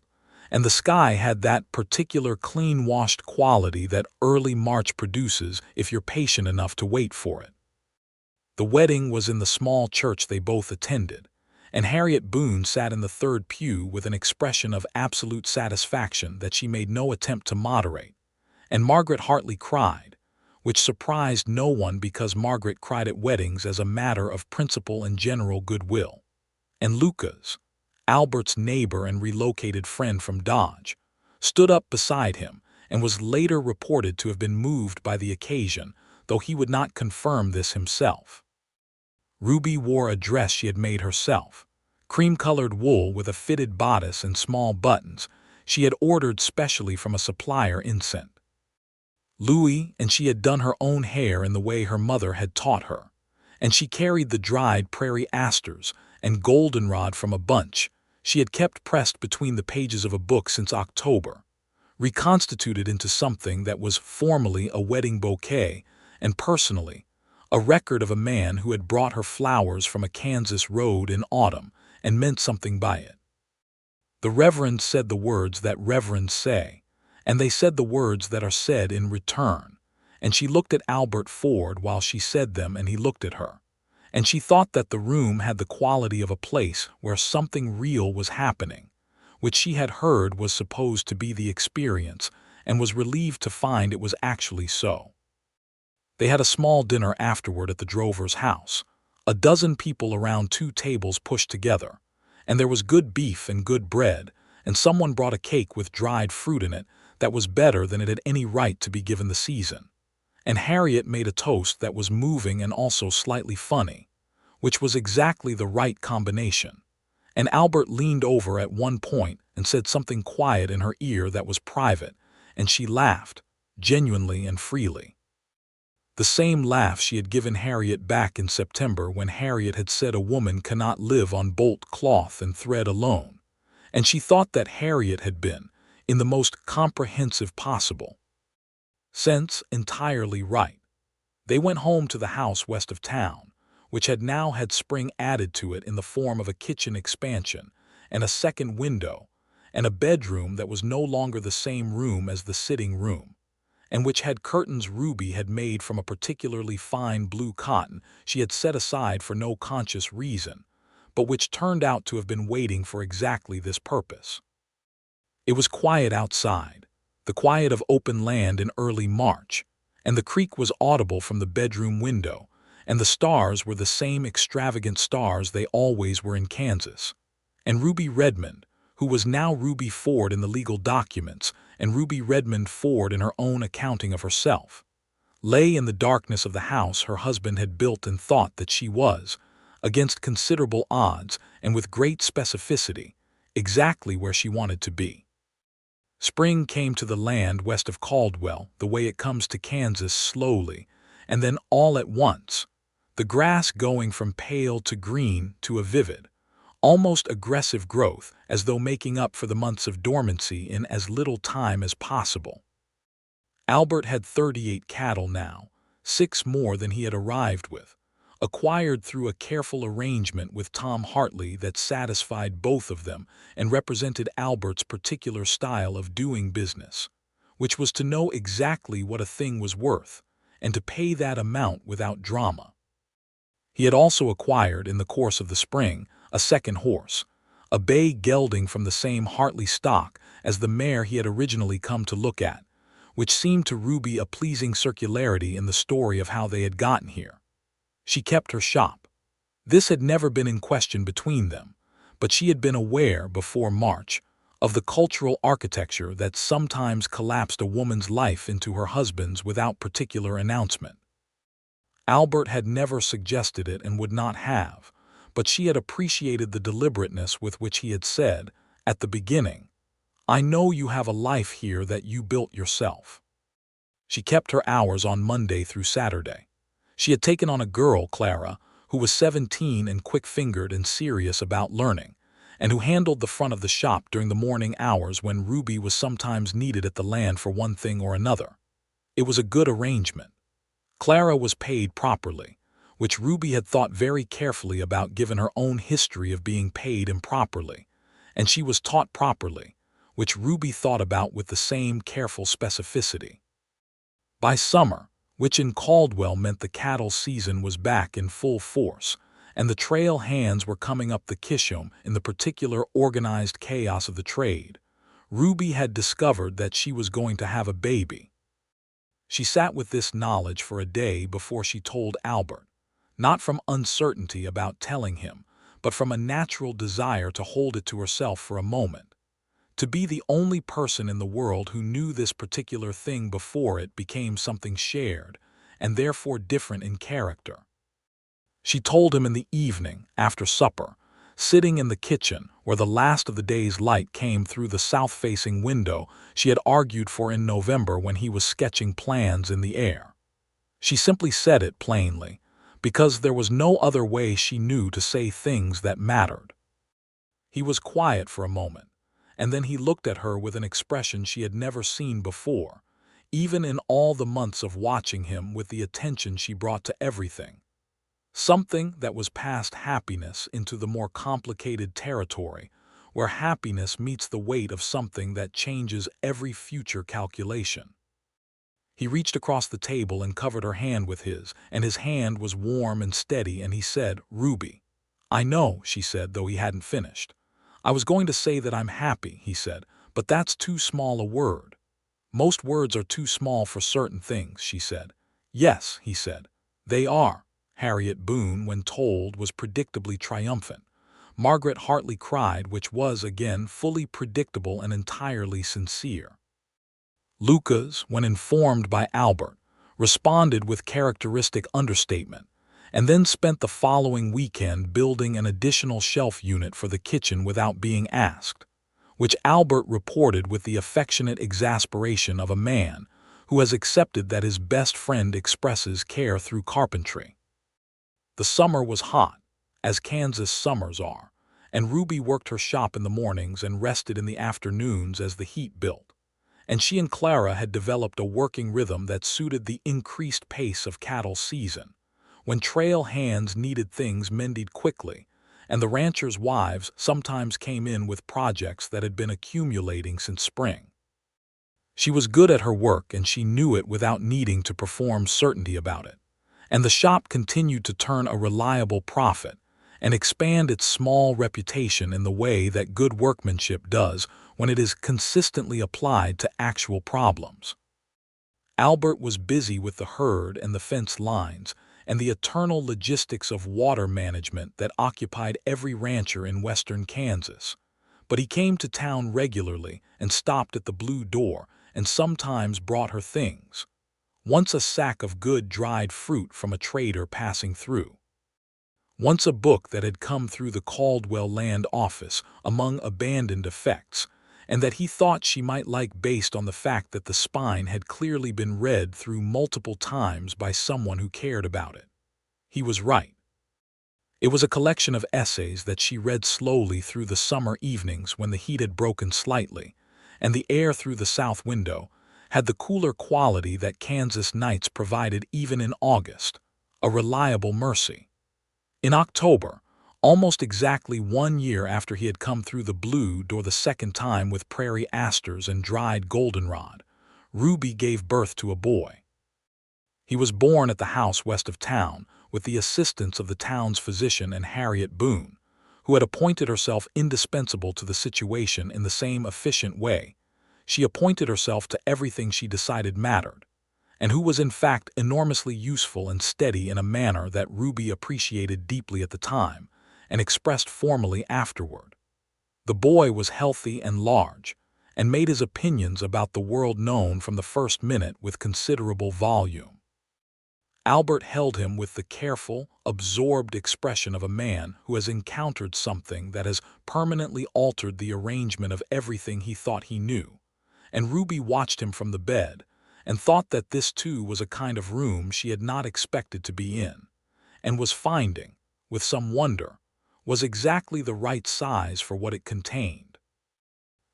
and the sky had that particular clean-washed quality that early March produces if you're patient enough to wait for it. The wedding was in the small church they both attended, and Harriet Boone sat in the third pew with an expression of absolute satisfaction that she made no attempt to moderate, and Margaret Hartley cried, which surprised no one because Margaret cried at weddings as a matter of principle and general goodwill. And Lucas, Albert's neighbor and relocated friend from Dodge, stood up beside him and was later reported to have been moved by the occasion, though he would not confirm this himself. Ruby wore a dress she had made herself, cream-colored wool with a fitted bodice and small buttons she had ordered specially from a supplier in St. Louis, and she had done her own hair in the way her mother had taught her, and she carried the dried prairie asters and goldenrod from a bunch she had kept pressed between the pages of a book since October, reconstituted into something that was formally a wedding bouquet and personally a record of a man who had brought her flowers from a Kansas road in autumn and meant something by it. The reverend said the words that reverends say, and they said the words that are said in return, and she looked at Albert Ford while she said them and he looked at her, and she thought that the room had the quality of a place where something real was happening, which she had heard was supposed to be the experience, and was relieved to find it was actually so. They had a small dinner afterward at the drover's house, a dozen people around 2 tables pushed together, and there was good beef and good bread, and someone brought a cake with dried fruit in it that was better than it had any right to be given the season. And Harriet made a toast that was moving and also slightly funny, which was exactly the right combination. And Albert leaned over at one point and said something quiet in her ear that was private, and she laughed, genuinely and freely. The same laugh she had given Harriet back in September when Harriet had said a woman cannot live on bolt cloth and thread alone, and she thought that Harriet had been, in the most comprehensive possible sense, entirely right. They went home to the house west of town, which had now had spring added to it in the form of a kitchen expansion and a second window and a bedroom that was no longer the same room as the sitting room, and which had curtains Ruby had made from a particularly fine blue cotton she had set aside for no conscious reason, but which turned out to have been waiting for exactly this purpose. It was quiet outside, the quiet of open land in early March, and the creak was audible from the bedroom window, and the stars were the same extravagant stars they always were in Kansas. And Ruby Redmond, who was now Ruby Ford in the legal documents, and Ruby Redmond Ford in her own accounting of herself, lay in the darkness of the house her husband had built and thought that she was, against considerable odds and with great specificity, exactly where she wanted to be. Spring came to the land west of Caldwell the way it comes to Kansas slowly, and then all at once, the grass going from pale to green to a vivid, almost aggressive growth as though making up for the months of dormancy in as little time as possible. Albert had 38 cattle now, 6 more than he had arrived with, acquired through a careful arrangement with Tom Hartley that satisfied both of them and represented Albert's particular style of doing business, which was to know exactly what a thing was worth and to pay that amount without drama. He had also acquired, in the course of the spring, a second horse, a bay gelding from the same Hartley stock as the mare he had originally come to look at, which seemed to Ruby a pleasing circularity in the story of how they had gotten here. She kept her shop. This had never been in question between them, but she had been aware, before March, of the cultural architecture that sometimes collapsed a woman's life into her husband's without particular announcement. Albert had never suggested it and would not have, but she had appreciated the deliberateness with which he had said, at the beginning, "I know you have a life here that you built yourself." She kept her hours on Monday through Saturday. She had taken on a girl, Clara, who was 17 and quick-fingered and serious about learning, and who handled the front of the shop during the morning hours when Ruby was sometimes needed at the land for one thing or another. It was a good arrangement. Clara was paid properly, which Ruby had thought very carefully about given her own history of being paid improperly, and she was taught properly, which Ruby thought about with the same careful specificity. By summer, which in Caldwell meant the cattle season was back in full force, and the trail hands were coming up the Kishom in the particular organized chaos of the trade. Ruby had discovered that she was going to have a baby. She sat with this knowledge for a day before she told Albert, not from uncertainty about telling him, but from a natural desire to hold it to herself for a moment. To be the only person in the world who knew this particular thing before it became something shared, and therefore different in character. She told him in the evening, after supper, sitting in the kitchen where the last of the day's light came through the south-facing window she had argued for in November when he was sketching plans in the air. She simply said it plainly, because there was no other way she knew to say things that mattered. He was quiet for a moment, and then he looked at her with an expression she had never seen before, even in all the months of watching him with the attention she brought to everything. Something that was past happiness into the more complicated territory, where happiness meets the weight of something that changes every future calculation. He reached across the table and covered her hand with his, and his hand was warm and steady, and he said, "Ruby." "I know," she said, though he hadn't finished. "I was going to say that I'm happy," he said, "but that's too small a word." "Most words are too small for certain things," she said. "Yes," he said, "they are." Harriet Boone, when told, was predictably triumphant. Margaret Hartley cried, which was, again, fully predictable and entirely sincere. Lucas, when informed by Albert, responded with characteristic understatement, and then spent the following weekend building an additional shelf unit for the kitchen without being asked, which Albert reported with the affectionate exasperation of a man who has accepted that his best friend expresses care through carpentry. The summer was hot, as Kansas summers are, and Ruby worked her shop in the mornings and rested in the afternoons as the heat built. And she and Clara had developed a working rhythm that suited the increased pace of cattle season, when trail hands needed things mended quickly, and the ranchers' wives sometimes came in with projects that had been accumulating since spring. She was good at her work, and she knew it without needing to perform certainty about it. And the shop continued to turn a reliable profit and expand its small reputation in the way that good workmanship does when it is consistently applied to actual problems. Albert was busy with the herd and the fence lines and the eternal logistics of water management that occupied every rancher in western Kansas, but he came to town regularly and stopped at the Blue Door and sometimes brought her things. Once a sack of good dried fruit from a trader passing through. Once a book that had come through the Caldwell land office among abandoned effects, and that he thought she might like based on the fact that the spine had clearly been read through multiple times by someone who cared about it. He was right. It was a collection of essays that she read slowly through the summer evenings when the heat had broken slightly, and the air through the south window had the cooler quality that Kansas nights provided even in August, a reliable mercy. In October, almost exactly 1 year after he had come through the Blue Door the second time with prairie asters and dried goldenrod, Ruby gave birth to a boy. He was born at the house west of town with the assistance of the town's physician and Harriet Boone, who had appointed herself indispensable to the situation in the same efficient way she appointed herself to everything she decided mattered, and who was in fact enormously useful and steady in a manner that Ruby appreciated deeply at the time and expressed formally afterward. The boy was healthy and large, and made his opinions about the world known from the first minute with considerable volume. Albert held him with the careful, absorbed expression of a man who has encountered something that has permanently altered the arrangement of everything he thought he knew, and Ruby watched him from the bed and thought that this too was a kind of room she had not expected to be in, and was finding, with some wonder, was exactly the right size for what it contained.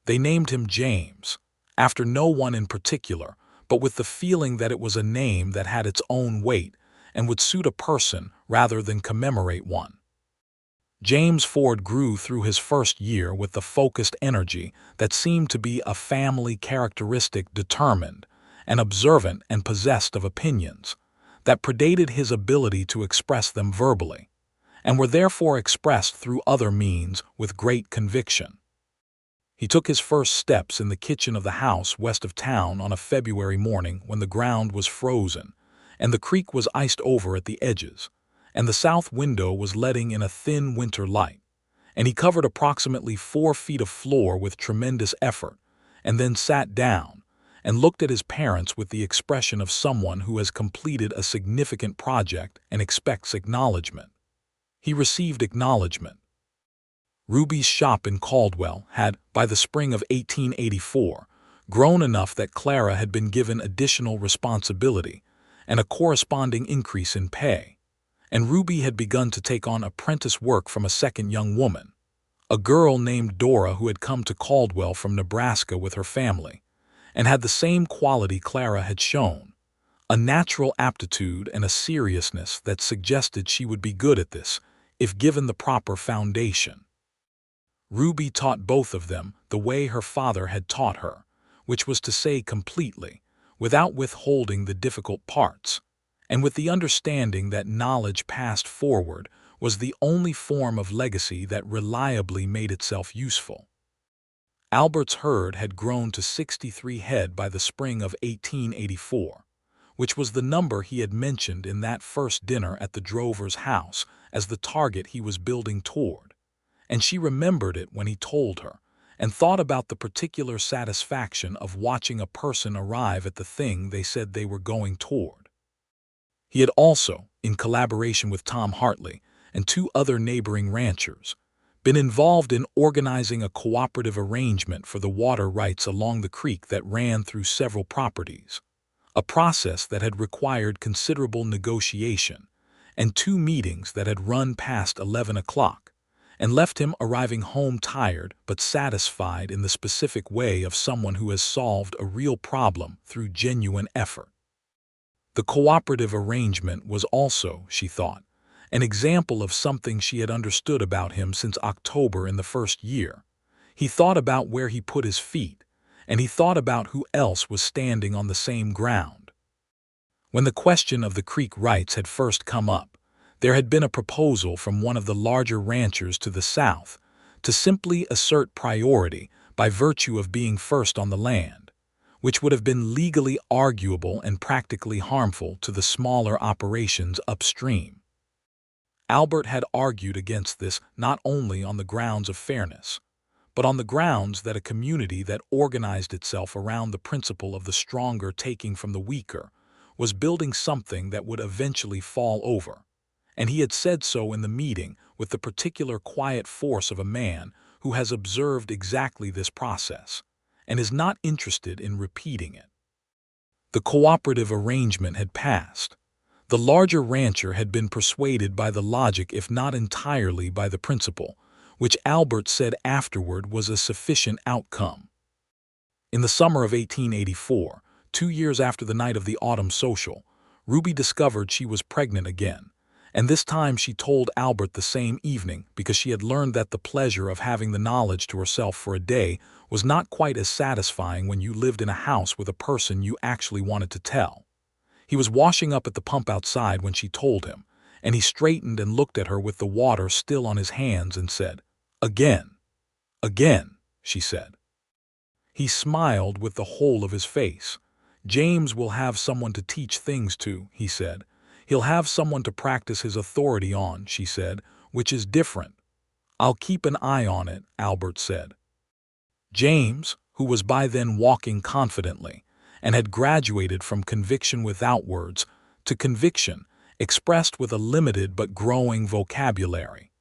They named him James, after no one in particular, but with the feeling that it was a name that had its own weight and would suit a person rather than commemorate one. James Ford grew through his first year with the focused energy that seemed to be a family characteristic, determined, and observant and possessed of opinions that predated his ability to express them verbally, and were therefore expressed through other means with great conviction. He took his first steps in the kitchen of the house west of town on a February morning when the ground was frozen, and the creek was iced over at the edges, and the south window was letting in a thin winter light, and he covered approximately 4 feet of floor with tremendous effort, and then sat down and looked at his parents with the expression of someone who has completed a significant project and expects acknowledgement. He received acknowledgement. Ruby's shop in Caldwell had, by the spring of 1884, grown enough that Clara had been given additional responsibility and a corresponding increase in pay, and Ruby had begun to take on apprentice work from a second young woman, a girl named Dora who had come to Caldwell from Nebraska with her family, and had the same quality Clara had shown, a natural aptitude and a seriousness that suggested she would be good at this if given the proper foundation. Ruby taught both of them the way her father had taught her, which was to say completely, without withholding the difficult parts, and with the understanding that knowledge passed forward was the only form of legacy that reliably made itself useful. Albert's herd had grown to 63 head by the spring of 1884, which was the number he had mentioned in that first dinner at the drover's house as the target he was building toward, and she remembered it when he told her, and thought about the particular satisfaction of watching a person arrive at the thing they said they were going toward. He had also, in collaboration with Tom Hartley and 2 other neighboring ranchers, been involved in organizing a cooperative arrangement for the water rights along the creek that ran through several properties, a process that had required considerable negotiation and 2 meetings that had run past 11 o'clock and left him arriving home tired but satisfied in the specific way of someone who has solved a real problem through genuine effort. The cooperative arrangement was also, she thought, an example of something she had understood about him since October in the first year. He thought about where he put his feet, and he thought about who else was standing on the same ground. When the question of the creek rights had first come up, there had been a proposal from one of the larger ranchers to the south to simply assert priority by virtue of being first on the land, which would have been legally arguable and practically harmful to the smaller operations upstream. Albert had argued against this not only on the grounds of fairness, but on the grounds that a community that organized itself around the principle of the stronger taking from the weaker was building something that would eventually fall over, and he had said so in the meeting with the particular quiet force of a man who has observed exactly this process and is not interested in repeating it. The cooperative arrangement had passed. The larger rancher had been persuaded by the logic if not entirely by the principle, which Albert said afterward was a sufficient outcome. In the summer of 1884, 2 years after the night of the autumn social, Ruby discovered she was pregnant again, and this time she told Albert the same evening because she had learned that the pleasure of having the knowledge to herself for a day was not quite as satisfying when you lived in a house with a person you actually wanted to tell. He was washing up at the pump outside when she told him, and he straightened and looked at her with the water still on his hands and said, "Again, again," she said. He smiled with the whole of his face. "James will have someone to teach things to," he said. "He'll have someone to practice his authority on," she said, "which is different." "I'll keep an eye on it," Albert said. James, who was by then walking confidently, and had graduated from conviction without words to conviction expressed with a limited but growing vocabulary,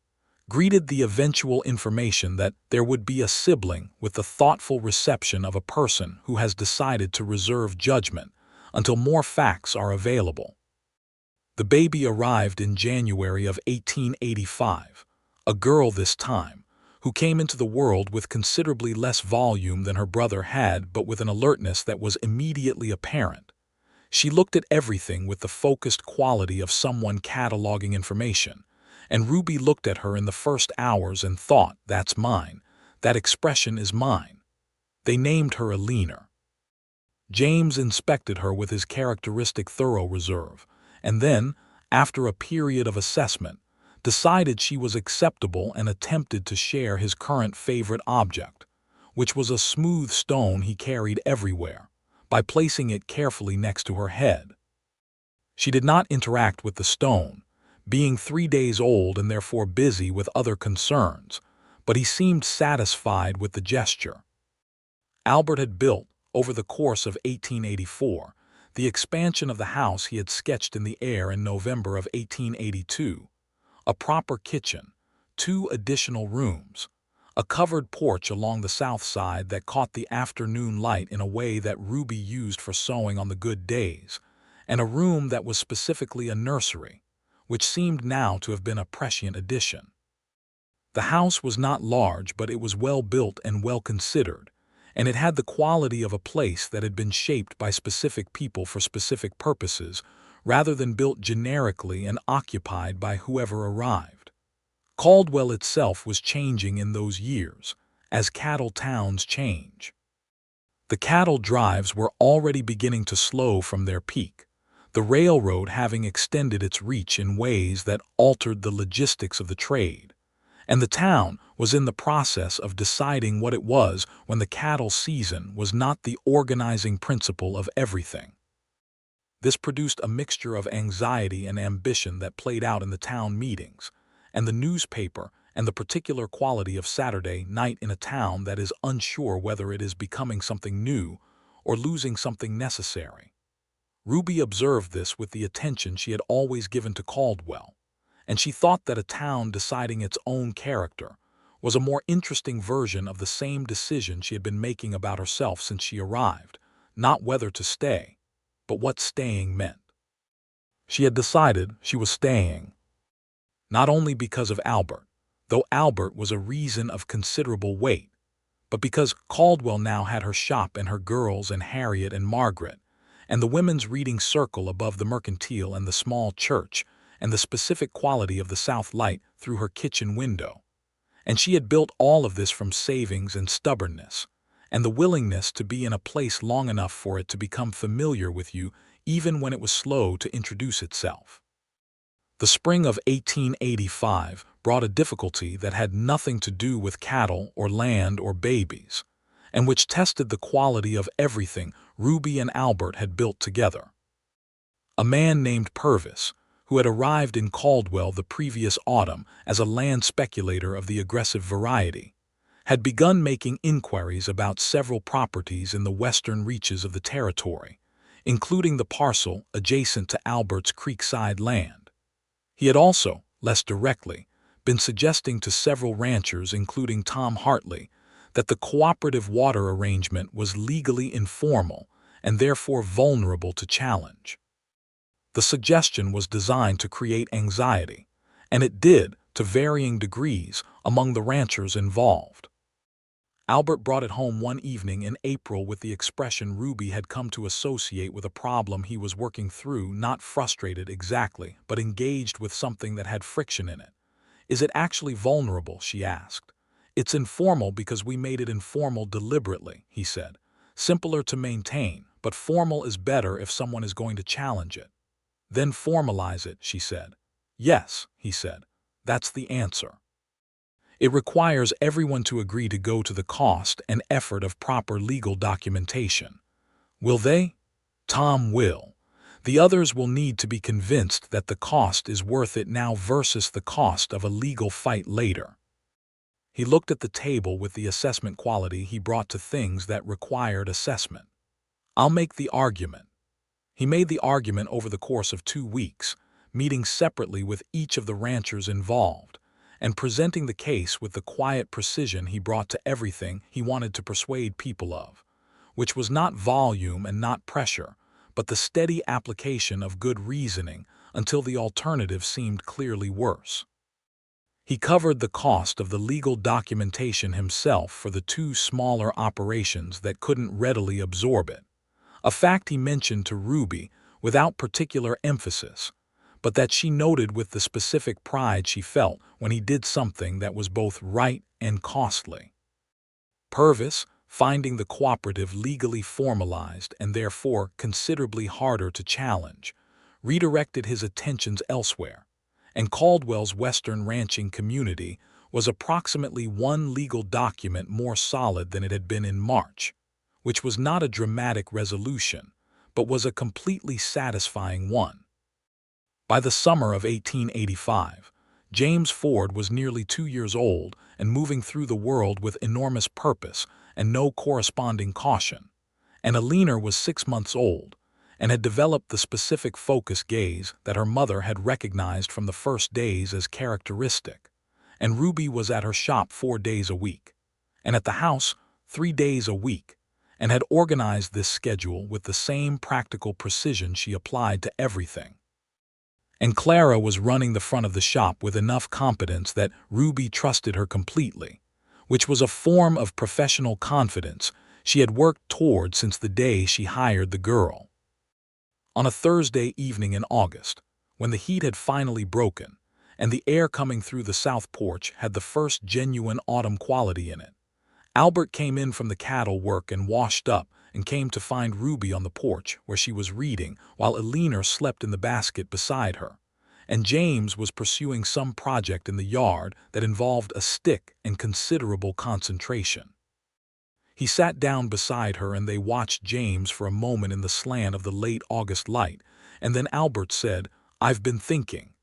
greeted the eventual information that there would be a sibling with the thoughtful reception of a person who has decided to reserve judgment until more facts are available. The baby arrived in January of 1885, a girl this time, who came into the world with considerably less volume than her brother had, but with an alertness that was immediately apparent. She looked at everything with the focused quality of someone cataloging information, and Ruby looked at her in the first hours and thought, "That's mine. That expression is mine." They named her a leaner. James inspected her with his characteristic thorough reserve, and then, after a period of assessment, decided she was acceptable and attempted to share his current favorite object, which was a smooth stone he carried everywhere, by placing it carefully next to her head. She did not interact with the stone, being 3 days old and therefore busy with other concerns, but he seemed satisfied with the gesture. Albert had built, over the course of 1884, the expansion of the house he had sketched in the air in November of 1882, a proper kitchen, 2 additional rooms, a covered porch along the south side that caught the afternoon light in a way that Ruby used for sewing on the good days, and a room that was specifically a nursery, which seemed now to have been a prescient addition. The house was not large, but it was well built and well considered, and it had the quality of a place that had been shaped by specific people for specific purposes, rather than built generically and occupied by whoever arrived. Caldwell itself was changing in those years, as cattle towns change. The cattle drives were already beginning to slow from their peak, the railroad having extended its reach in ways that altered the logistics of the trade, and the town was in the process of deciding what it was when the cattle season was not the organizing principle of everything. This produced a mixture of anxiety and ambition that played out in the town meetings, and the newspaper, and the particular quality of Saturday night in a town that is unsure whether it is becoming something new or losing something necessary. Ruby observed this with the attention she had always given to Caldwell, and she thought that a town deciding its own character was a more interesting version of the same decision she had been making about herself since she arrived, not whether to stay, but what staying meant. She had decided she was staying, not only because of Albert, though Albert was a reason of considerable weight, but because Caldwell now had her shop and her girls and Harriet and Margaret, and the women's reading circle above the mercantile and the small church, and the specific quality of the south light through her kitchen window. And she had built all of this from savings and stubbornness, and the willingness to be in a place long enough for it to become familiar with you even when it was slow to introduce itself. The spring of 1885 brought a difficulty that had nothing to do with cattle or land or babies, and which tested the quality of everything Ruby and Albert had built together. A man named Purvis, who had arrived in Caldwell the previous autumn as a land speculator of the aggressive variety, had begun making inquiries about several properties in the western reaches of the territory, including the parcel adjacent to Albert's creekside land. He had also, less directly, been suggesting to several ranchers, including Tom Hartley, that the cooperative water arrangement was legally informal and therefore vulnerable to challenge. The suggestion was designed to create anxiety, and it did, to varying degrees, among the ranchers involved. Albert brought it home one evening in April with the expression Ruby had come to associate with a problem he was working through, not frustrated exactly, but engaged with something that had friction in it. "Is it actually vulnerable?" she asked. "It's informal because we made it informal deliberately," he said. "Simpler to maintain, but formal is better if someone is going to challenge it." "Then formalize it," she said. "Yes," he said. "That's the answer. It requires everyone to agree to go to the cost and effort of proper legal documentation." "Will they?" "Tom will. The others will need to be convinced that the cost is worth it now versus the cost of a legal fight later." He looked at the table with the assessment quality he brought to things that required assessment. "I'll make the argument." He made the argument over the course of 2 weeks, meeting separately with each of the ranchers involved, and presenting the case with the quiet precision he brought to everything he wanted to persuade people of, which was not volume and not pressure, but the steady application of good reasoning until the alternative seemed clearly worse. He covered the cost of the legal documentation himself for the 2 smaller operations that couldn't readily absorb it, a fact he mentioned to Ruby without particular emphasis, but that she noted with the specific pride she felt when he did something that was both right and costly. Purvis, finding the cooperative legally formalized and therefore considerably harder to challenge, redirected his attentions elsewhere, and Caldwell's Western ranching community was approximately one legal document more solid than it had been in March, which was not a dramatic resolution, but was a completely satisfying one. By the summer of 1885, James Ford was nearly 2 years old and moving through the world with enormous purpose and no corresponding caution, and Alina was 6 months old and had developed the specific focus gaze that her mother had recognized from the first days as characteristic, and Ruby was at her shop 4 days a week, and at the house 3 days a week, and had organized this schedule with the same practical precision she applied to everything. And Clara was running the front of the shop with enough competence that Ruby trusted her completely, which was a form of professional confidence she had worked toward since the day she hired the girl. On a Thursday evening in August, when the heat had finally broken, and the air coming through the south porch had the first genuine autumn quality in it, Albert came in from the cattle work and washed up and came to find Ruby on the porch where she was reading while Alina slept in the basket beside her, and James was pursuing some project in the yard that involved a stick and considerable concentration. He sat down beside her and they watched James for a moment in the slant of the late August light, and then Albert said, "I've been thinking."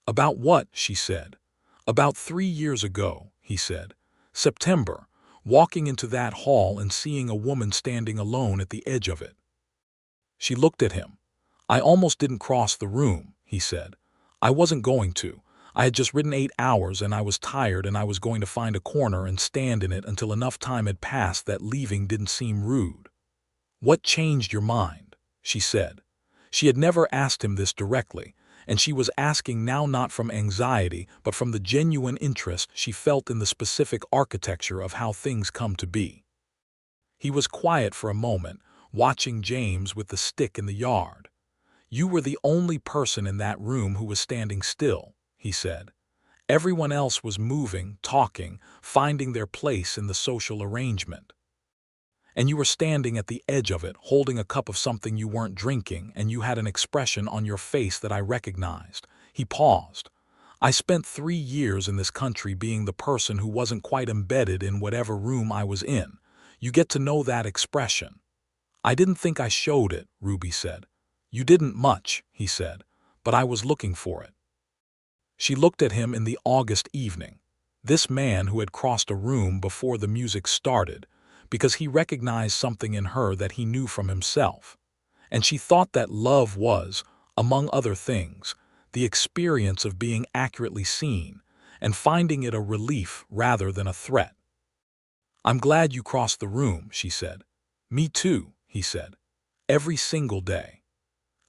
"About what?" she said. "About 3 years ago," he said. "September, walking into that hall and seeing a woman standing alone at the edge of it." She looked at him. "I almost didn't cross the room," he said. "I wasn't going to. I had just ridden 8 hours and I was tired and I was going to find a corner and stand in it until enough time had passed that leaving didn't seem rude." "What changed your mind?" she said. She had never asked him this directly, and she was asking now not from anxiety but from the genuine interest she felt in the specific architecture of how things come to be. He was quiet for a moment, watching James with the stick in the yard. "You were the only person in that room who was standing still," he said. "Everyone else was moving, talking, finding their place in the social arrangement. And you were standing at the edge of it, holding a cup of something you weren't drinking, and you had an expression on your face that I recognized." He paused. "I spent 3 years in this country being the person who wasn't quite embedded in whatever room I was in. You get to know that expression." "I didn't think I showed it," Ruby said. "You didn't much," he said, "but I was looking for it." She looked at him in the August evening, this man who had crossed a room before the music started, because he recognized something in her that he knew from himself, and she thought that love was, among other things, the experience of being accurately seen and finding it a relief rather than a threat. "I'm glad you crossed the room," she said. "Me too," he said. "Every single day."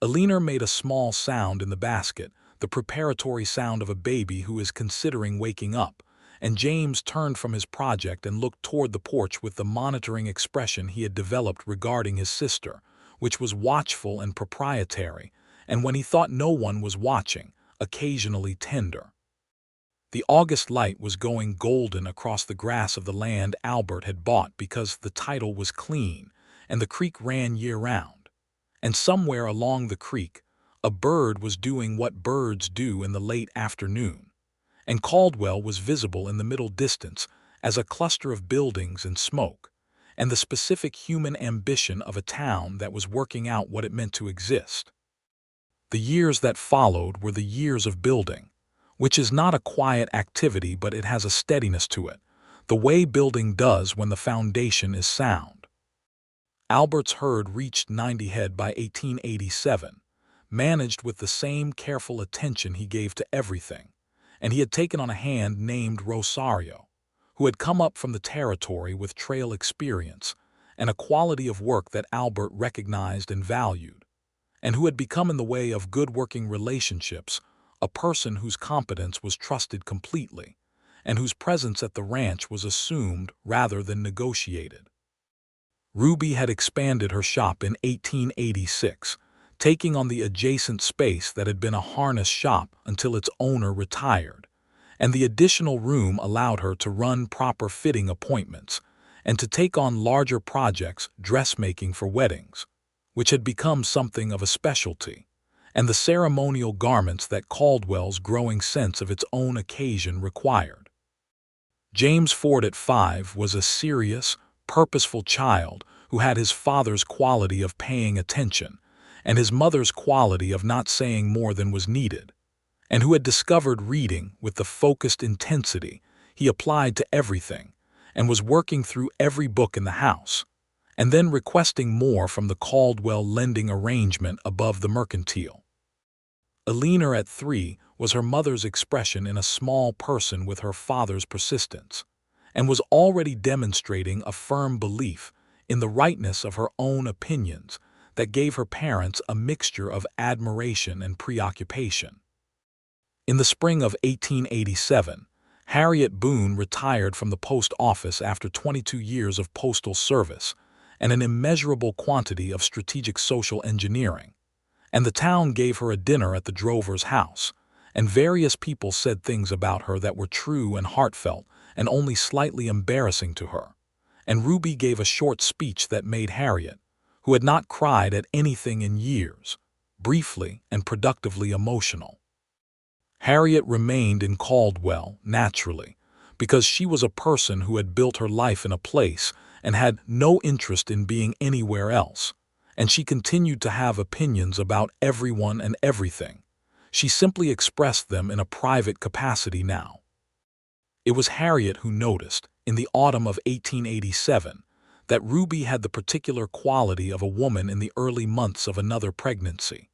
Alina made a small sound in the basket, the preparatory sound of a baby who is considering waking up, and James turned from his project and looked toward the porch with the monitoring expression he had developed regarding his sister, which was watchful and proprietary, and when he thought no one was watching, occasionally tender. The August light was going golden across the grass of the land Albert had bought because the title was clean and the creek ran year-round. And somewhere along the creek, a bird was doing what birds do in the late afternoon, and Caldwell was visible in the middle distance as a cluster of buildings and smoke, and the specific human ambition of a town that was working out what it meant to exist. The years that followed were the years of building, which is not a quiet activity but it has a steadiness to it, the way building does when the foundation is sound. Albert's herd reached 90 head by 1887, managed with the same careful attention he gave to everything, and he had taken on a hand named Rosario, who had come up from the territory with trail experience and a quality of work that Albert recognized and valued, and who had become in the way of good working relationships, a person whose competence was trusted completely, and whose presence at the ranch was assumed rather than negotiated. Ruby had expanded her shop in 1886, taking on the adjacent space that had been a harness shop until its owner retired, and the additional room allowed her to run proper fitting appointments, and to take on larger projects, dressmaking for weddings, which had become something of a specialty, and the ceremonial garments that Caldwell's growing sense of its own occasion required. James Ford at 5 was a serious, purposeful child who had his father's quality of paying attention and his mother's quality of not saying more than was needed, and who had discovered reading with the focused intensity he applied to everything and was working through every book in the house, and then requesting more from the Caldwell lending arrangement above the mercantile. Eleanor at 3 was her mother's expression in a small person with her father's persistence, and was already demonstrating a firm belief in the rightness of her own opinions that gave her parents a mixture of admiration and preoccupation. In the spring of 1887, Harriet Boone retired from the post office after 22 years of postal service and an immeasurable quantity of strategic social engineering, and the town gave her a dinner at the drover's house, and various people said things about her that were true and heartfelt and only slightly embarrassing to her, and Ruby gave a short speech that made Harriet, who had not cried at anything in years, briefly and productively emotional. Harriet remained in Caldwell, naturally, because she was a person who had built her life in a place and had no interest in being anywhere else, and she continued to have opinions about everyone and everything. She simply expressed them in a private capacity now. It was Harriet who noticed, in the autumn of 1887, that Ruby had the particular quality of a woman in the early months of another pregnancy,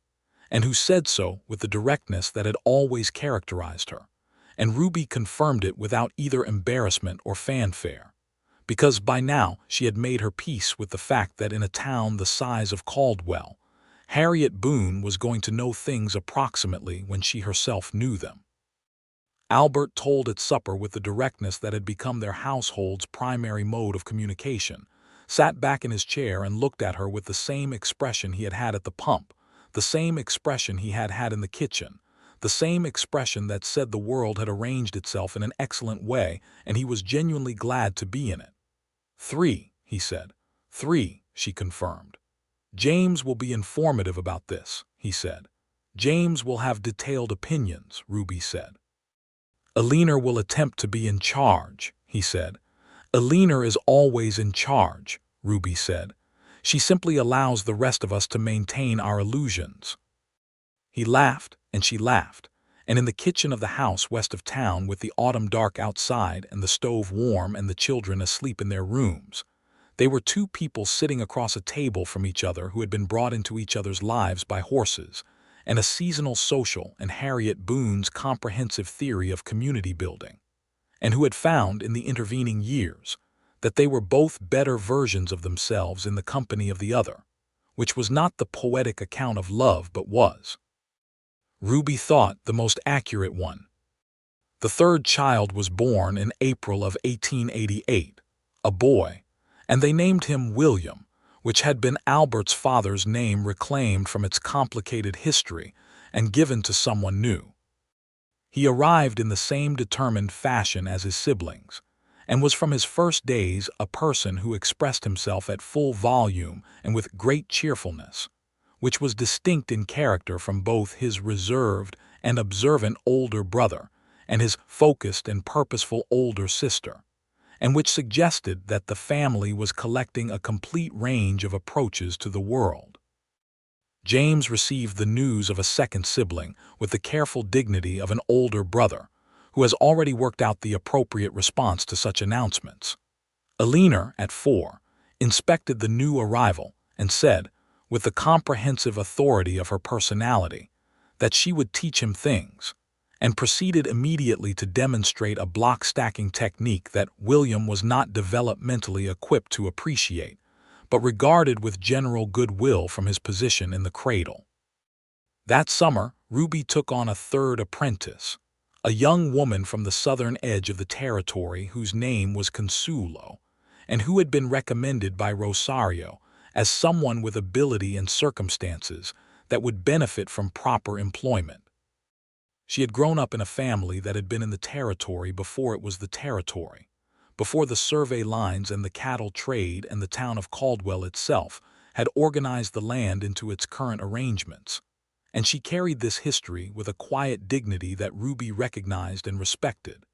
and who said so with the directness that had always characterized her, and Ruby confirmed it without either embarrassment or fanfare, because by now she had made her peace with the fact that in a town the size of Caldwell, Harriet Boone was going to know things approximately when she herself knew them. Albert told at supper with the directness that had become their household's primary mode of communication, sat back in his chair and looked at her with the same expression he had had at the pump, the same expression he had had in the kitchen, the same expression that said the world had arranged itself in an excellent way and he was genuinely glad to be in it. 3, he said. 3, she confirmed. James will be informative about this, he said. James will have detailed opinions, Ruby said. Eleanor will attempt to be in charge, he said. Eleanor is always in charge, Ruby said. She simply allows the rest of us to maintain our illusions. He laughed, and she laughed, and in the kitchen of the house west of town, with the autumn dark outside and the stove warm and the children asleep in their rooms, they were two people sitting across a table from each other who had been brought into each other's lives by horses, and a seasonal social and Harriet Boone's comprehensive theory of community building, and who had found in the intervening years that they were both better versions of themselves in the company of the other, which was not the poetic account of love but was, Ruby thought, the most accurate one. The third child was born in April of 1888, a boy, and they named him William, which had been Albert's father's name reclaimed from its complicated history and given to someone new. He arrived in the same determined fashion as his siblings, and was from his first days a person who expressed himself at full volume and with great cheerfulness, which was distinct in character from both his reserved and observant older brother and his focused and purposeful older sister, and which suggested that the family was collecting a complete range of approaches to the world. James received the news of a second sibling with the careful dignity of an older brother, who has already worked out the appropriate response to such announcements. Eleanor, at 4, inspected the new arrival and said, with the comprehensive authority of her personality, that she would teach him things, and proceeded immediately to demonstrate a block-stacking technique that William was not developmentally equipped to appreciate, but regarded with general goodwill from his position in the cradle. That summer, Ruby took on a third apprentice, a young woman from the southern edge of the territory whose name was Consuelo, and who had been recommended by Rosario as someone with ability and circumstances that would benefit from proper employment. She had grown up in a family that had been in the territory before it was the territory, before the survey lines and the cattle trade and the town of Caldwell itself had organized the land into its current arrangements. And she carried this history with a quiet dignity that Ruby recognized and respected,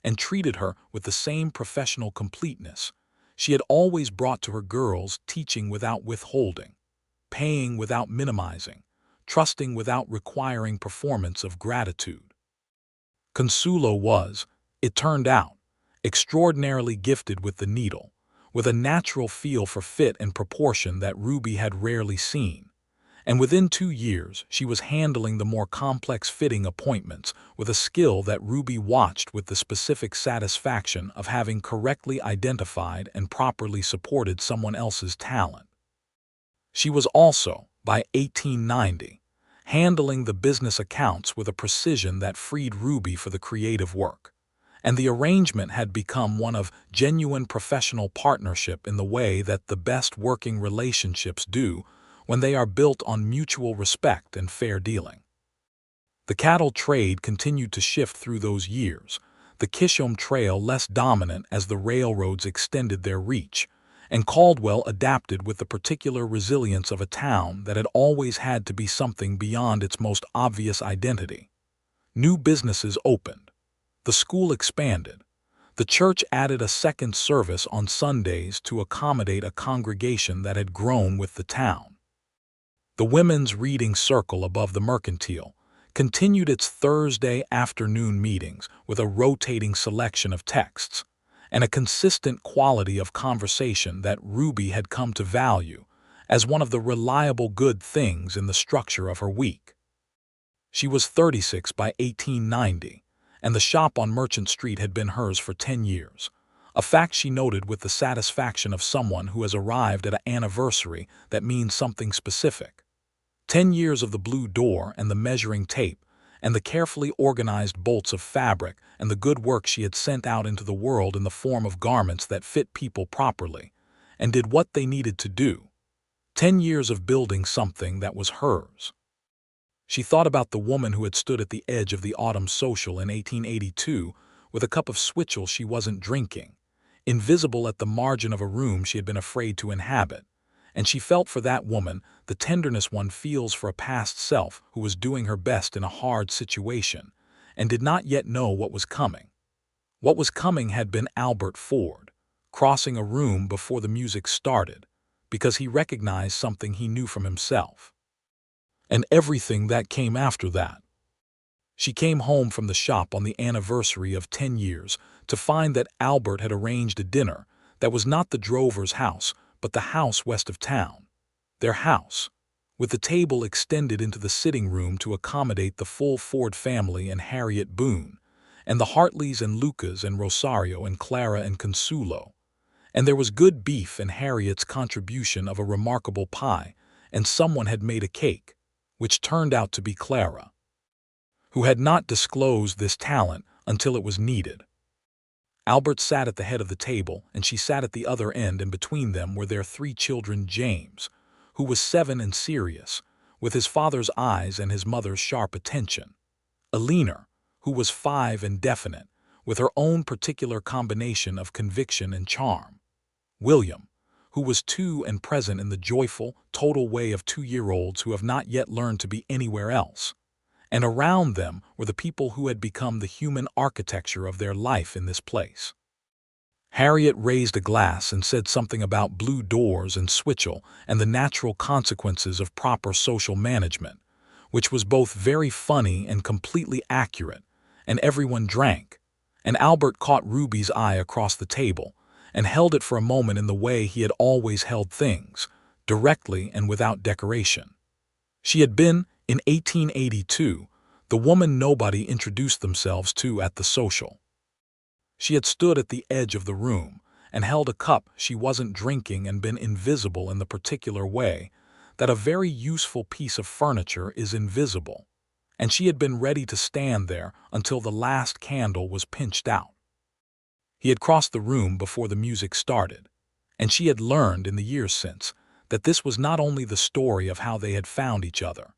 and treated her with the same professional completeness she had always brought to her girls, teaching without withholding, paying without minimizing, trusting without requiring performance of gratitude. Consuelo was, it turned out, extraordinarily gifted with the needle, with a natural feel for fit and proportion that Ruby had rarely seen. And within 2 years, she was handling the more complex fitting appointments with a skill that Ruby watched with the specific satisfaction of having correctly identified and properly supported someone else's talent. She was also, by 1890, handling the business accounts with a precision that freed Ruby for the creative work, and the arrangement had become one of genuine professional partnership in the way that the best working relationships do when they are built on mutual respect and fair dealing. The cattle trade continued to shift through those years, the Kishom Trail less dominant as the railroads extended their reach, and Caldwell adapted with the particular resilience of a town that had always had to be something beyond its most obvious identity. New businesses opened. The school expanded. The church added a second service on Sundays to accommodate a congregation that had grown with the town. The women's reading circle above the mercantile continued its Thursday afternoon meetings with a rotating selection of texts and a consistent quality of conversation that Ruby had come to value as one of the reliable good things in the structure of her week. She was 36 by 1890, and the shop on Merchant Street had been hers for 10 years, a fact she noted with the satisfaction of someone who has arrived at an anniversary that means something specific. 10 years of the blue door and the measuring tape and the carefully organized bolts of fabric and the good work she had sent out into the world in the form of garments that fit people properly and did what they needed to do. 10 years of building something that was hers. She thought about the woman who had stood at the edge of the autumn social in 1882 with a cup of switchel she wasn't drinking, invisible at the margin of a room she had been afraid to inhabit, and she felt for that woman the tenderness one feels for a past self who was doing her best in a hard situation and did not yet know what was coming. What was coming had been Albert Ford, crossing a room before the music started, because he recognized something he knew from himself. And everything that came after that. She came home from the shop on the anniversary of 10 years to find that Albert had arranged a dinner that was not the drover's house, but the house west of town. Their house, with the table extended into the sitting room to accommodate the full Ford family and Harriet Boone, and the Hartleys and Lucas and Rosario and Clara and Consuelo. And there was good beef and Harriet's contribution of a remarkable pie, and someone had made a cake, which turned out to be Clara, who had not disclosed this talent until it was needed. Albert sat at the head of the table, and she sat at the other end, and between them were their 3 children, James, who was 7 and serious, with his father's eyes and his mother's sharp attention; Eleanor, who was 5 and definite, with her own particular combination of conviction and charm; William, who was 2 and present in the joyful, total way of 2-year-olds who have not yet learned to be anywhere else. And around them were the people who had become the human architecture of their life in this place. Harriet raised a glass and said something about blue doors and switchel and the natural consequences of proper social management, which was both very funny and completely accurate, and everyone drank, and Albert caught Ruby's eye across the table and held it for a moment in the way he had always held things, directly and without decoration. She had been, in 1882, the woman nobody introduced themselves to at the social. She had stood at the edge of the room and held a cup she wasn't drinking and been invisible in the particular way that a very useful piece of furniture is invisible, and she had been ready to stand there until the last candle was pinched out. He had crossed the room before the music started, and she had learned in the years since that this was not only the story of how they had found each other.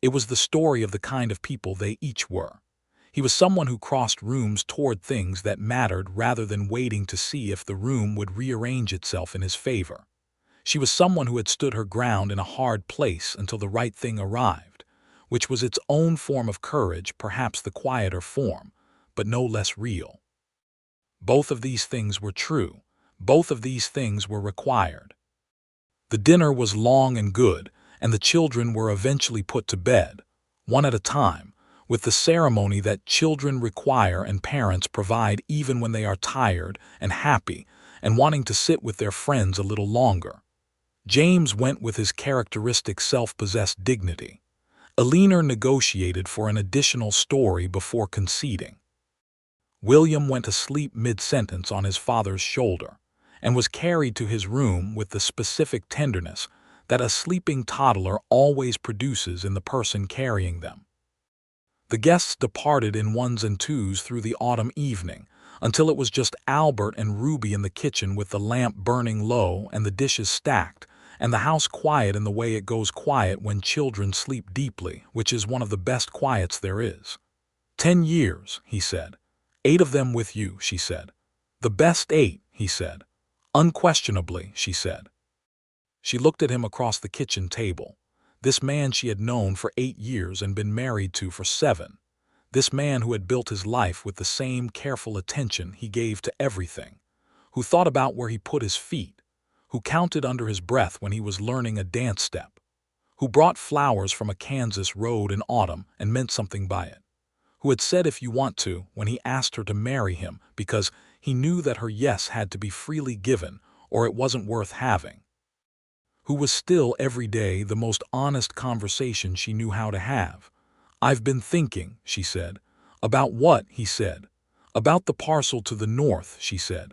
It was the story of the kind of people they each were. He was someone who crossed rooms toward things that mattered rather than waiting to see if the room would rearrange itself in his favor. She was someone who had stood her ground in a hard place until the right thing arrived, which was its own form of courage, perhaps the quieter form, but no less real. Both of these things were true. Both of these things were required. The dinner was long and good, and the children were eventually put to bed, one at a time, with the ceremony that children require and parents provide even when they are tired and happy and wanting to sit with their friends a little longer. James went with his characteristic self-possessed dignity. Eleanor negotiated for an additional story before conceding. William went asleep mid-sentence on his father's shoulder and was carried to his room with the specific tenderness that a sleeping toddler always produces in the person carrying them. The guests departed in ones and twos through the autumn evening, until it was just Albert and Ruby in the kitchen with the lamp burning low and the dishes stacked, and the house quiet in the way it goes quiet when children sleep deeply, which is one of the best quiets there is. 10 years, he said. 8 of them with you, she said. The best 8, he said. Unquestionably, she said. She looked at him across the kitchen table. This man she had known for 8 years and been married to for 7. This man who had built his life with the same careful attention he gave to everything, who thought about where he put his feet, who counted under his breath when he was learning a dance step, who brought flowers from a Kansas road in autumn and meant something by it, who had said if you want to when he asked her to marry him because he knew that her yes had to be freely given or it wasn't worth having, who was still every day the most honest conversation she knew how to have. I've been thinking, she said. About what, he said. About the parcel to the north, she said.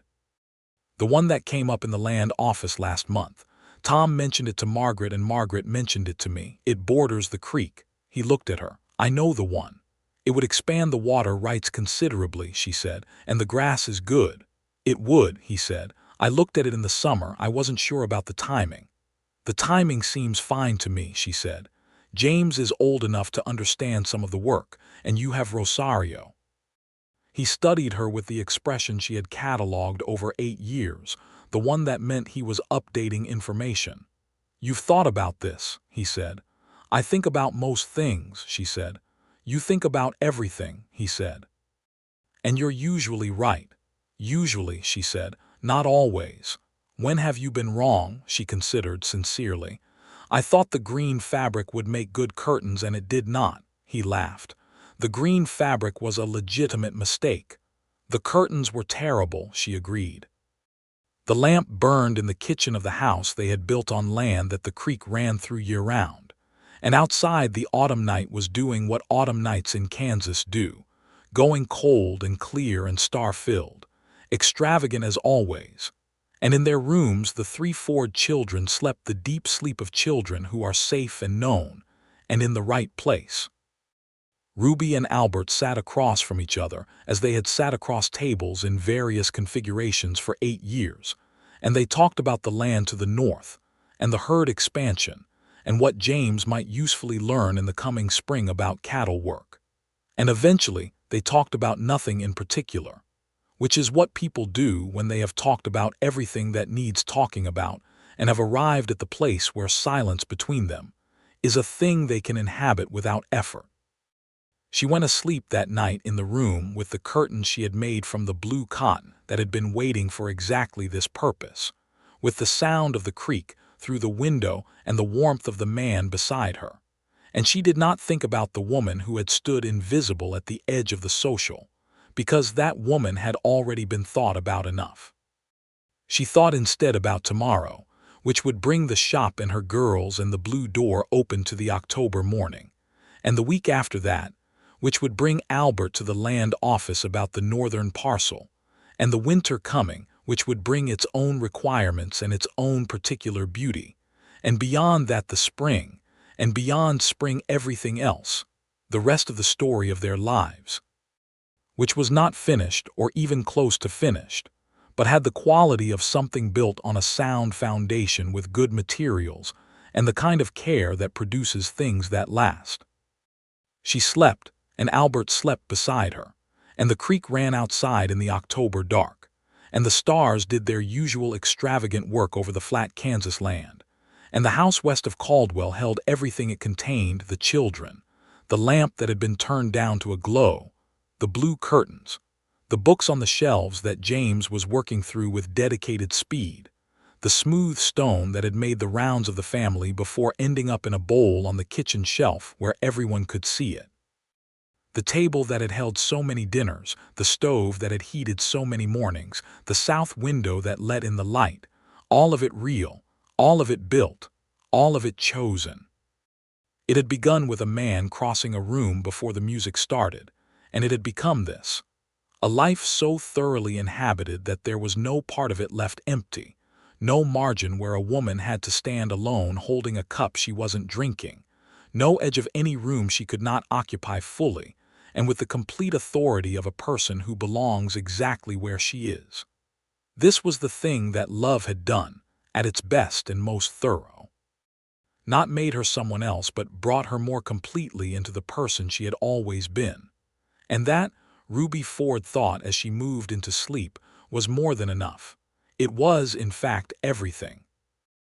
The one that came up in the land office last month. Tom mentioned it to Margaret and Margaret mentioned it to me. It borders the creek. He looked at her. I know the one. It would expand the water rights considerably, she said, and the grass is good. It would, he said. I looked at it in the summer. I wasn't sure about the timing. The timing seems fine to me, she said. James is old enough to understand some of the work, and you have Rosario. He studied her with the expression she had catalogued over 8 years, the one that meant he was updating information. You've thought about this, he said. I think about most things, she said. You think about everything, he said. And you're usually right. Usually, she said, not always. When have you been wrong? She considered sincerely. I thought the green fabric would make good curtains and it did not, he laughed. The green fabric was a legitimate mistake. The curtains were terrible, she agreed. The lamp burned in the kitchen of the house they had built on land that the creek ran through year-round. And outside the autumn night was doing what autumn nights in Kansas do, going cold and clear and star-filled, extravagant as always. And in their rooms the 3 Ford children slept the deep sleep of children who are safe and known, and in the right place. Ruby and Albert sat across from each other as they had sat across tables in various configurations for 8 years, and they talked about the land to the north, and the herd expansion, and what James might usefully learn in the coming spring about cattle work. And eventually they talked about nothing in particular, which is what people do when they have talked about everything that needs talking about and have arrived at the place where silence between them is a thing they can inhabit without effort. She went asleep that night in the room with the curtains she had made from the blue cotton that had been waiting for exactly this purpose, with the sound of the creek through the window and the warmth of the man beside her. And she did not think about the woman who had stood invisible at the edge of the social, because that woman had already been thought about enough. She thought instead about tomorrow, which would bring the shop and her girls and the blue door open to the October morning, and the week after that, which would bring Albert to the land office about the northern parcel, and the winter coming, which would bring its own requirements and its own particular beauty, and beyond that the spring, and beyond spring everything else, the rest of the story of their lives, which was not finished or even close to finished, but had the quality of something built on a sound foundation with good materials and the kind of care that produces things that last. She slept, and Albert slept beside her, and the creek ran outside in the October dark, and the stars did their usual extravagant work over the flat Kansas land, and the house west of Caldwell held everything it contained: the children, the lamp that had been turned down to a glow, the blue curtains, the books on the shelves that James was working through with dedicated speed, the smooth stone that had made the rounds of the family before ending up in a bowl on the kitchen shelf where everyone could see it. The table that had held so many dinners, the stove that had heated so many mornings, the south window that let in the light, all of it real, all of it built, all of it chosen. It had begun with a man crossing a room before the music started, and it had become this: a life so thoroughly inhabited that there was no part of it left empty, no margin where a woman had to stand alone holding a cup she wasn't drinking, no edge of any room she could not occupy fully, and with the complete authority of a person who belongs exactly where she is. This was the thing that love had done, at its best and most thorough. Not made her someone else, but brought her more completely into the person she had always been. And that, Ruby Ford thought as she moved into sleep, was more than enough. It was, in fact, everything.